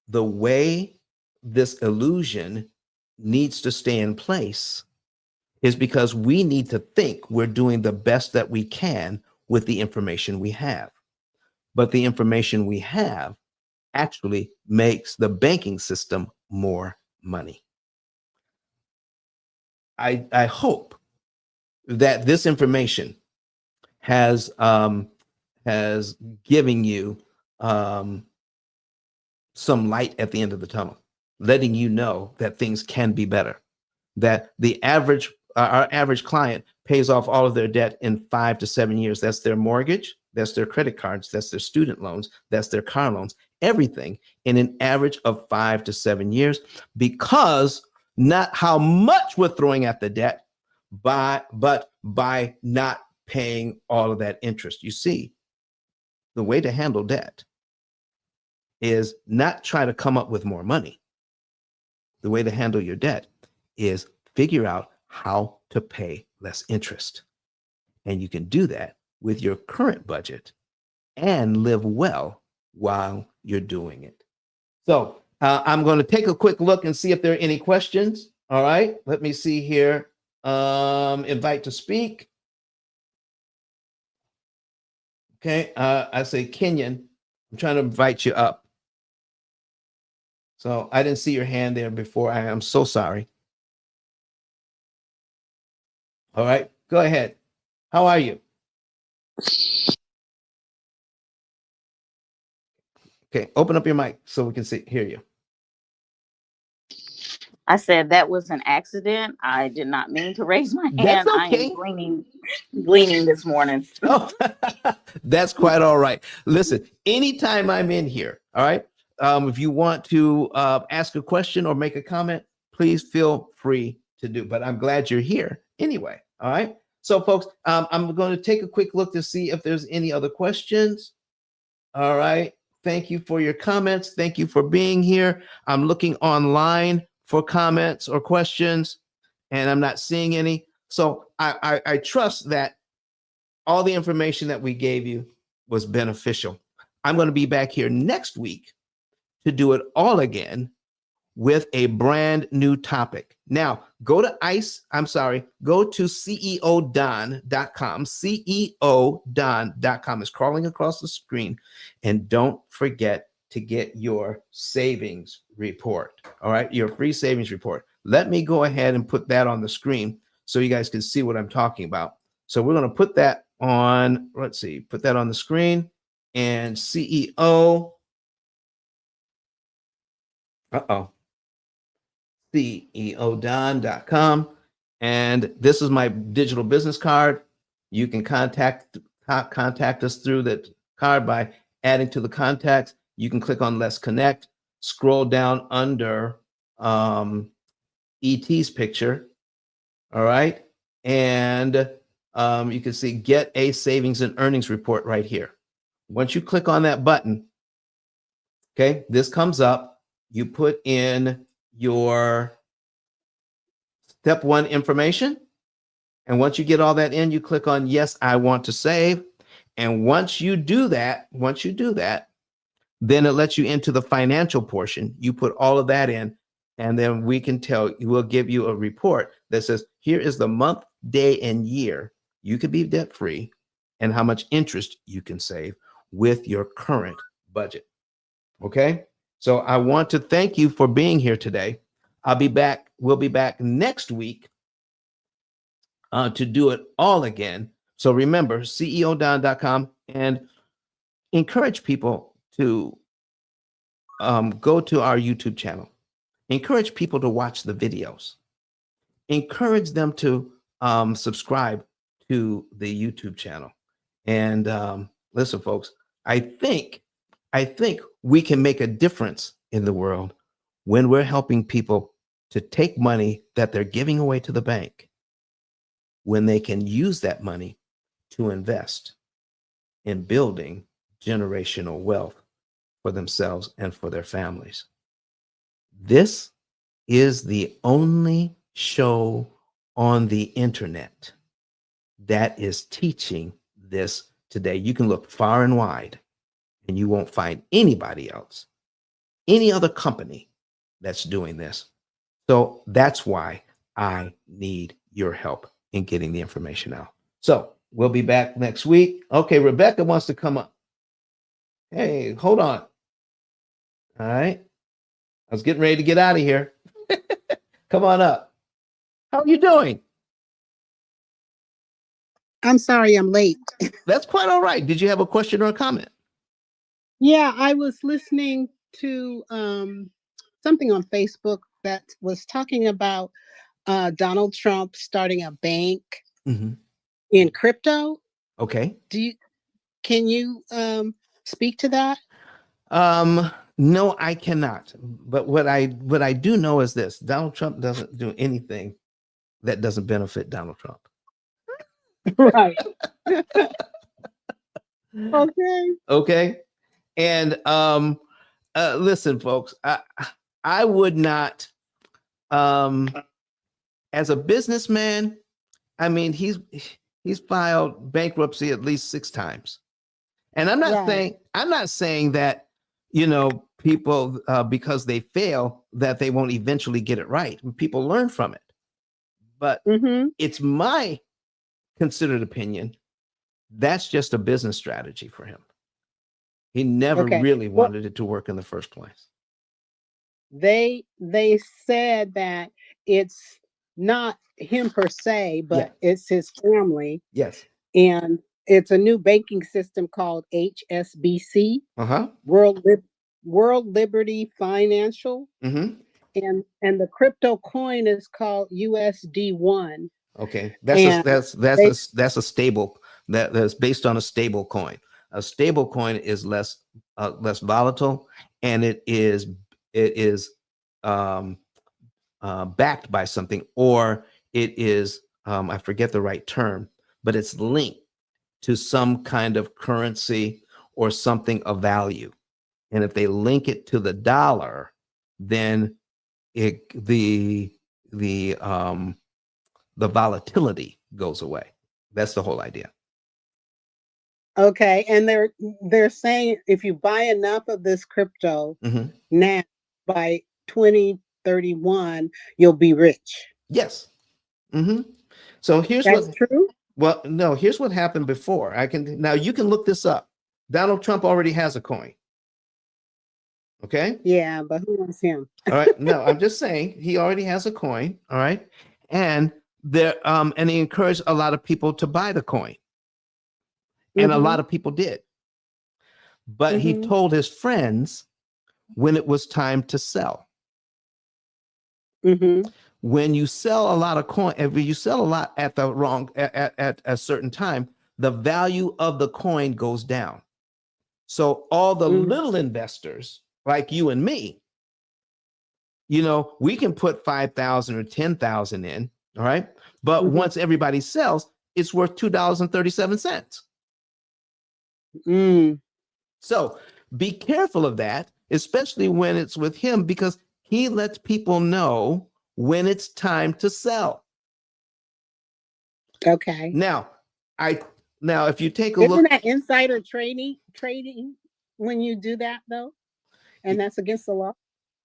the way this illusion needs to stay in place is because we need to think we're doing the best that we can with the information we have. But the information we have actually makes the banking system more money. I hope that this information has given you some light at the end of the tunnel, letting you know that things can be better, that our average client pays off all of their debt in 5 to 7 years. That's their mortgage, that's their credit cards, that's their student loans, that's their car loans, everything in an average of 5 to 7 years, because not how much we're throwing at the debt, but by not paying all of that interest. You see, the way to handle debt is not try to come up with more money. The way to handle your debt is figure out how to pay less interest. And you can do that with your current budget and live well while you're doing it. So I'm going to take a quick look and see if there are any questions. All right, let me see here. Invite to speak. Okay, I say Kenyon. I'm trying to invite you up. So I didn't see your hand there before. I am so sorry. All right, go ahead. How are you? Okay, open up your mic so we can hear you. I said that was an accident. I did not mean to raise my hand. That's okay. I am gleaning this morning. Oh, that's quite all right. Listen, anytime I'm in here, all right, if you want to ask a question or make a comment, please feel free to do. But I'm glad you're here anyway. All right. So, folks, I'm going to take a quick look to see if there's any other questions. All right. Thank you for your comments. Thank you for being here. I'm looking online for comments or questions, and I'm not seeing any. So I trust that all the information that we gave you was beneficial. I'm going to be back here next week to do it all again with a brand new topic. Now, go to go to ceodon.com. ceodon.com is crawling across the screen. And don't forget to get your savings report. All right, your free savings report. Let me go ahead and put that on the screen so you guys can see what I'm talking about. So we're going to put that on, let's see, put that on the screen. And CEO, ceodon.com. And this is my digital business card. You can contact us through the card by adding to the contacts. You can click on Let's Connect, scroll down under ET's picture. All right. And you can see Get a Savings and Earnings Report right here. Once you click on that button, okay, this comes up. You put in your step one information. And once you get all that in, you click on Yes, I want to save. And once you do that, then it lets you into the financial portion. You put all of that in, and then we'll give you a report that says, here is the month, day, and year you could be debt free and how much interest you can save with your current budget. Okay. So I want to thank you for being here today. We'll be back next week to do it all again. So remember, ceodon.com, and encourage people to go to our YouTube channel. Encourage people to watch the videos. Encourage them to subscribe to the YouTube channel. And listen, folks, I think we can make a difference in the world when we're helping people to take money that they're giving away to the bank, when they can use that money to invest in building generational wealth for themselves and for their families. This is the only show on the internet that is teaching this today. You can look far and wide and you won't find anybody else, any other company that's doing this. So that's why I need your help in getting the information out. So we'll be back next week. Okay, Rebecca wants to come up. Hey, hold on. All right. I was getting ready to get out of here. Come on up. How are you doing? I'm sorry I'm late. That's quite all right. Did you have a question or a comment? Yeah, I was listening to something on Facebook that was talking about Donald Trump starting a bank in crypto. Okay. Can you speak to that? No, I cannot. But what I do know is this: Donald Trump doesn't do anything that doesn't benefit Donald Trump. Right. Okay. Okay. And listen, folks, I would not, as a businessman, I mean, he's filed bankruptcy at least 6 times. And I'm not saying that, people, because they fail, that they won't eventually get it right. People learn from it. But it's my considered opinion, that's just a business strategy for him. He never really wanted it to work in the first place. They said that it's not him per se, but it's his family. Yes. And it's a new banking system called HSBC, World Liberty Financial. And the crypto coin is called USD1. Okay, that's a stable that's based on a stable coin. A stable coin is less volatile, and it is backed by something, or it is I forget the right term, but it's linked to some kind of currency or something of value. And if they link it to the dollar, then the volatility goes away. That's the whole idea. Okay, and they're saying if you buy enough of this crypto now, by 2031, you'll be rich. Yes. So here's That's what. true. Well, no. Here's what happened before. Now you can look this up. Donald Trump already has a coin. Okay. Yeah, but who wants him? All right. No, I'm just saying he already has a coin. All right. And and he encouraged a lot of people to buy the coin. And a lot of people did. But he told his friends when it was time to sell. When you sell a lot of coin, if you sell a lot at the wrong at a certain time, the value of the coin goes down. So all the little investors like you and me, we can put 5,000 or 10,000 in, all right? But once everybody sells, it's worth $2.37. So be careful of that, especially when it's with him, because he lets people know when it's time to sell. Okay. Now, if you take a Isn't look, that insider trading when you do that though? And that's against the law?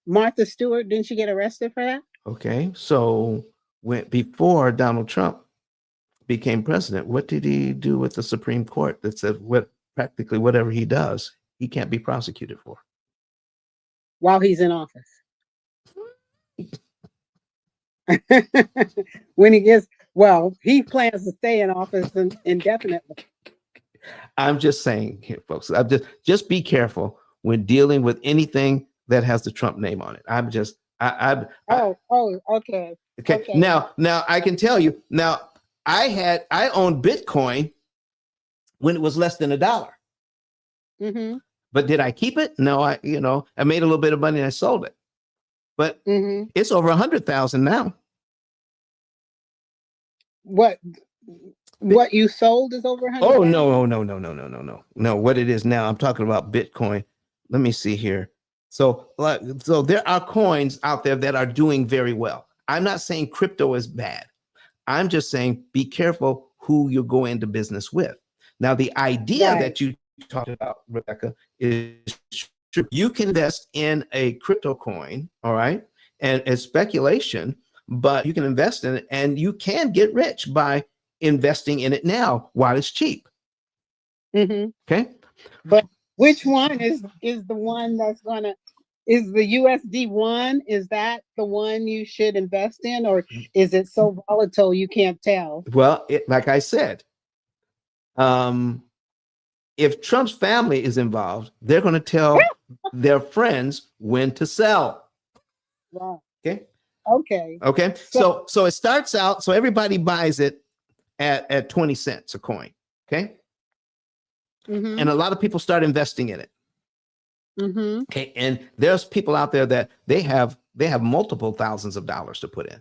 Martha Stewart, didn't she get arrested for that? okay, so before Donald Trump became president, what did he do with the Supreme Court that said practically whatever he does, he can't be prosecuted for? While he's in office. When he plans to stay in office indefinitely. I'm just saying here, folks, just be careful when dealing with anything that has the Trump name on it. Okay. Okay. Now I can tell you, I owned Bitcoin when it was less than $1. But did I keep it? No, I made a little bit of money and I sold it. But it's over 100,000 now. What you sold is over 100,000? Oh, no. What it is now, I'm talking about Bitcoin. Let me see here. So there are coins out there that are doing very well. I'm not saying crypto is bad. I'm just saying be careful who you go into business with. Now, the idea that you talked about, Rebecca, is true. You can invest in a crypto coin, all right, and it's speculation, but you can invest in it and you can get rich by investing in it now while it's cheap. Okay. But which one is the one that's is the USD one? Is that the one you should invest in, or is it so volatile you can't tell? Well, like I said, if Trump's family is involved, they're going to tell their friends when to sell. Wow. Okay. So it starts out, so everybody buys it at 20 cents a coin. Okay. And a lot of people start investing in it. Okay. And there's people out there that they have multiple thousands of dollars to put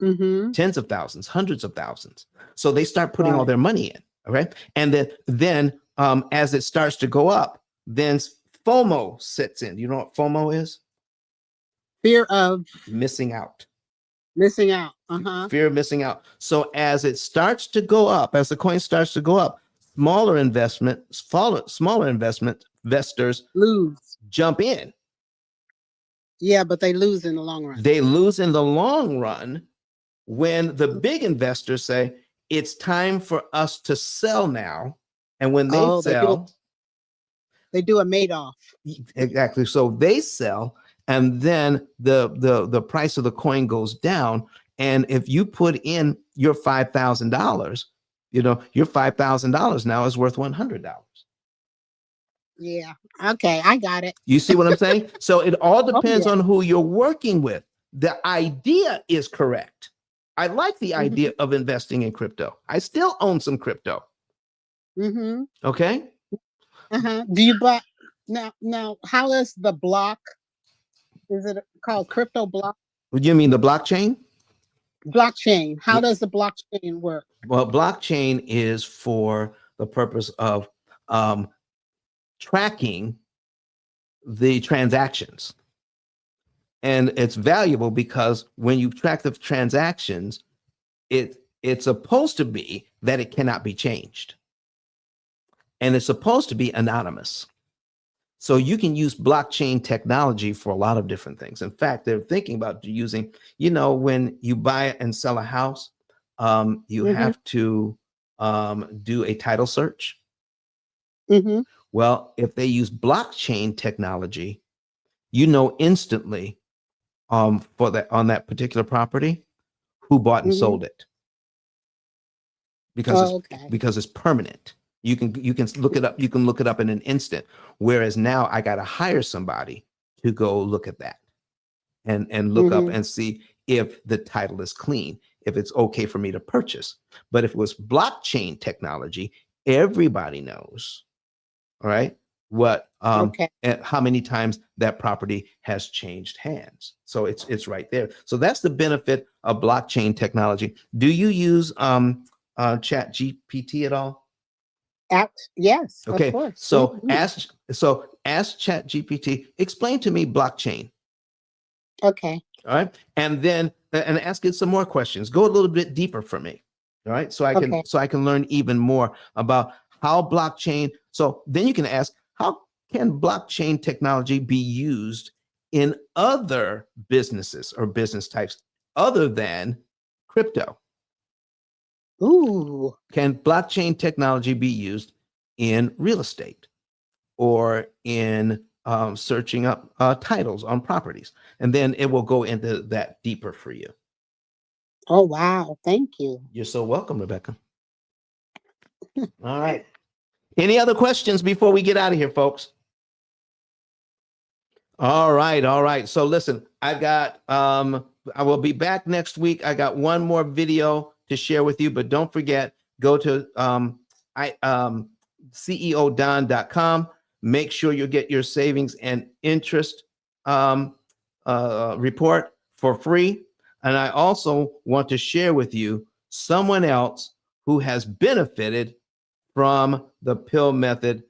in. Tens of thousands, hundreds of thousands. So they start putting all their money in. All right. And then as it starts to go up, then FOMO sets in. You know what FOMO is? Fear of missing out. Fear of missing out. So as it starts to go up, as the coin starts to go up, smaller investors lose. Jump in. Yeah, but they lose in the long run. They lose in the long run when the big investors say it's time for us to sell now. And when they sell, they do a Madoff. Exactly. So they sell, and then the price of the coin goes down. And if you put in your $5,000, your $5,000 now is worth $100. Yeah. Okay, I got it. You see what I'm saying? So it all depends on who you're working with. The idea is correct. I like the idea of investing in crypto. I still own some crypto. Okay. Do you buy now? How is the block? Is it called crypto block? What do you mean, the blockchain? Blockchain. How does the blockchain work? Well, blockchain is for the purpose of tracking the transactions. And it's valuable because when you track the transactions, it's supposed to be that it cannot be changed. And it's supposed to be anonymous. So you can use blockchain technology for a lot of different things. In fact, they're thinking about using, when you buy and sell a house, you have to do a title search. Well, if they use blockchain technology, instantly on that particular property who bought and sold it, because it's permanent. You can look it up. You can look it up in an instant. Whereas now I got to hire somebody to go look at that and look up and see if the title is clean, if it's okay for me to purchase. But if it was blockchain technology, everybody knows, all right, what and how many times that property has changed hands. So it's right there. So that's the benefit of blockchain technology. Do you use Chat GPT at all? Yes, Okay, of course. so ask Chat GPT, explain to me blockchain. Okay. All right, and then ask it some more questions. Go a little bit deeper for me. All right, so I can learn even more about how blockchain. So then you can ask, how can blockchain technology be used in other businesses or business types other than crypto? Ooh. Can blockchain technology be used in real estate or in searching up titles on properties? And then it will go into that deeper for you. Oh, wow. Thank you. You're so welcome, Rebecca. All right. Any other questions before we get out of here, folks? All right. All right. So listen, I will be back next week. I got one more video to share with you, but don't forget, go to ceodon.com. Make sure you get your savings and interest report for free. And I also want to share with you someone else who has benefited from the P.I.L.L method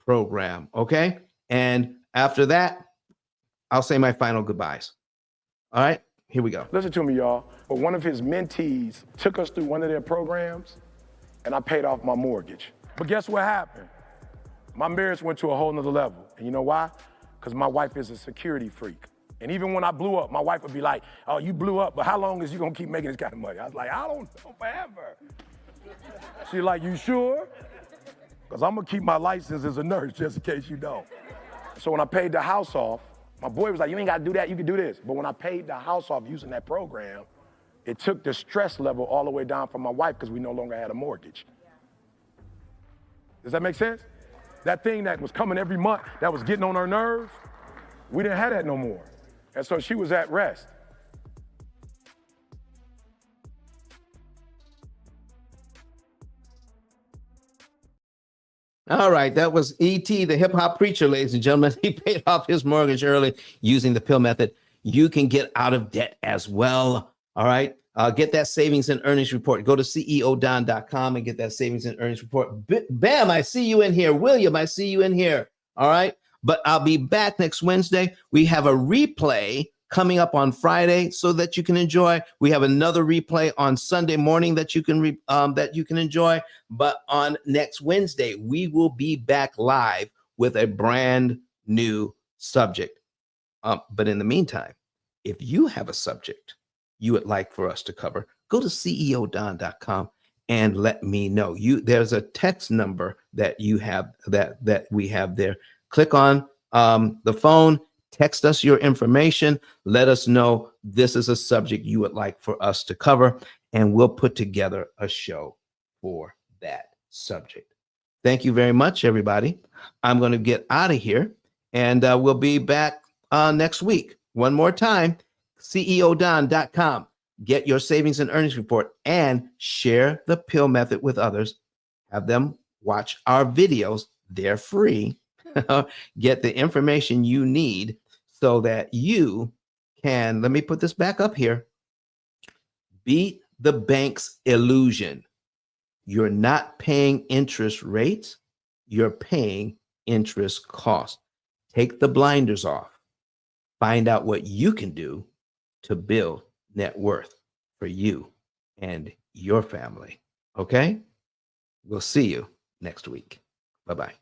program. Okay. And after that, I'll say my final goodbyes. All right, here we go. Listen to me, y'all. But one of his mentees took us through one of their programs, and I paid off my mortgage. But guess what happened? My marriage went to a whole nother level. And you know why? Because my wife is a security freak. And even when I blew up, my wife would be like, oh, you blew up, but how long is you gonna keep making this kind of money? I was like, I don't know, forever. She's like, you sure? Because I'm gonna keep my license as a nurse just in case you don't. So when I paid the house off, my boy was like, you ain't gotta do that, you can do this. But when I paid the house off using that program, it took the stress level all the way down for my wife because we no longer had a mortgage. Does that make sense? That thing that was coming every month, that was getting on her nerves, we didn't have that no more. And so she was at rest. All right, that was E.T., the hip hop preacher, ladies and gentlemen. He paid off his mortgage early using the P.I.L.L method. You can get out of debt as well. All right, get that savings and earnings report. Go to ceodon.com and get that savings and earnings report. Bam, I see you in here. William, I see you in here. All right, but I'll be back next Wednesday. We have a replay coming up on Friday so that you can enjoy. We have another replay on Sunday morning that you can enjoy. But on next Wednesday, we will be back live with a brand new subject. But in the meantime, if you have a subject you would like for us to cover, go to ceodon.com and let me know. There's a text number that you have that we have there. Click on the phone. Text us your information. Let us know this is a subject you would like for us to cover, and we'll put together a show for that subject. Thank you very much, everybody. I'm going to get out of here, and we'll be back next week. One more time, ceodon.com. Get your savings and earnings report and share the P.I.L.L method with others. Have them watch our videos. They're free. Get the information you need so that you can, let me put this back up here, beat the bank's illusion. You're not paying interest rates, you're paying interest costs. Take the blinders off. Find out what you can do to build net worth for you and your family. Okay? We'll see you next week. Bye-bye.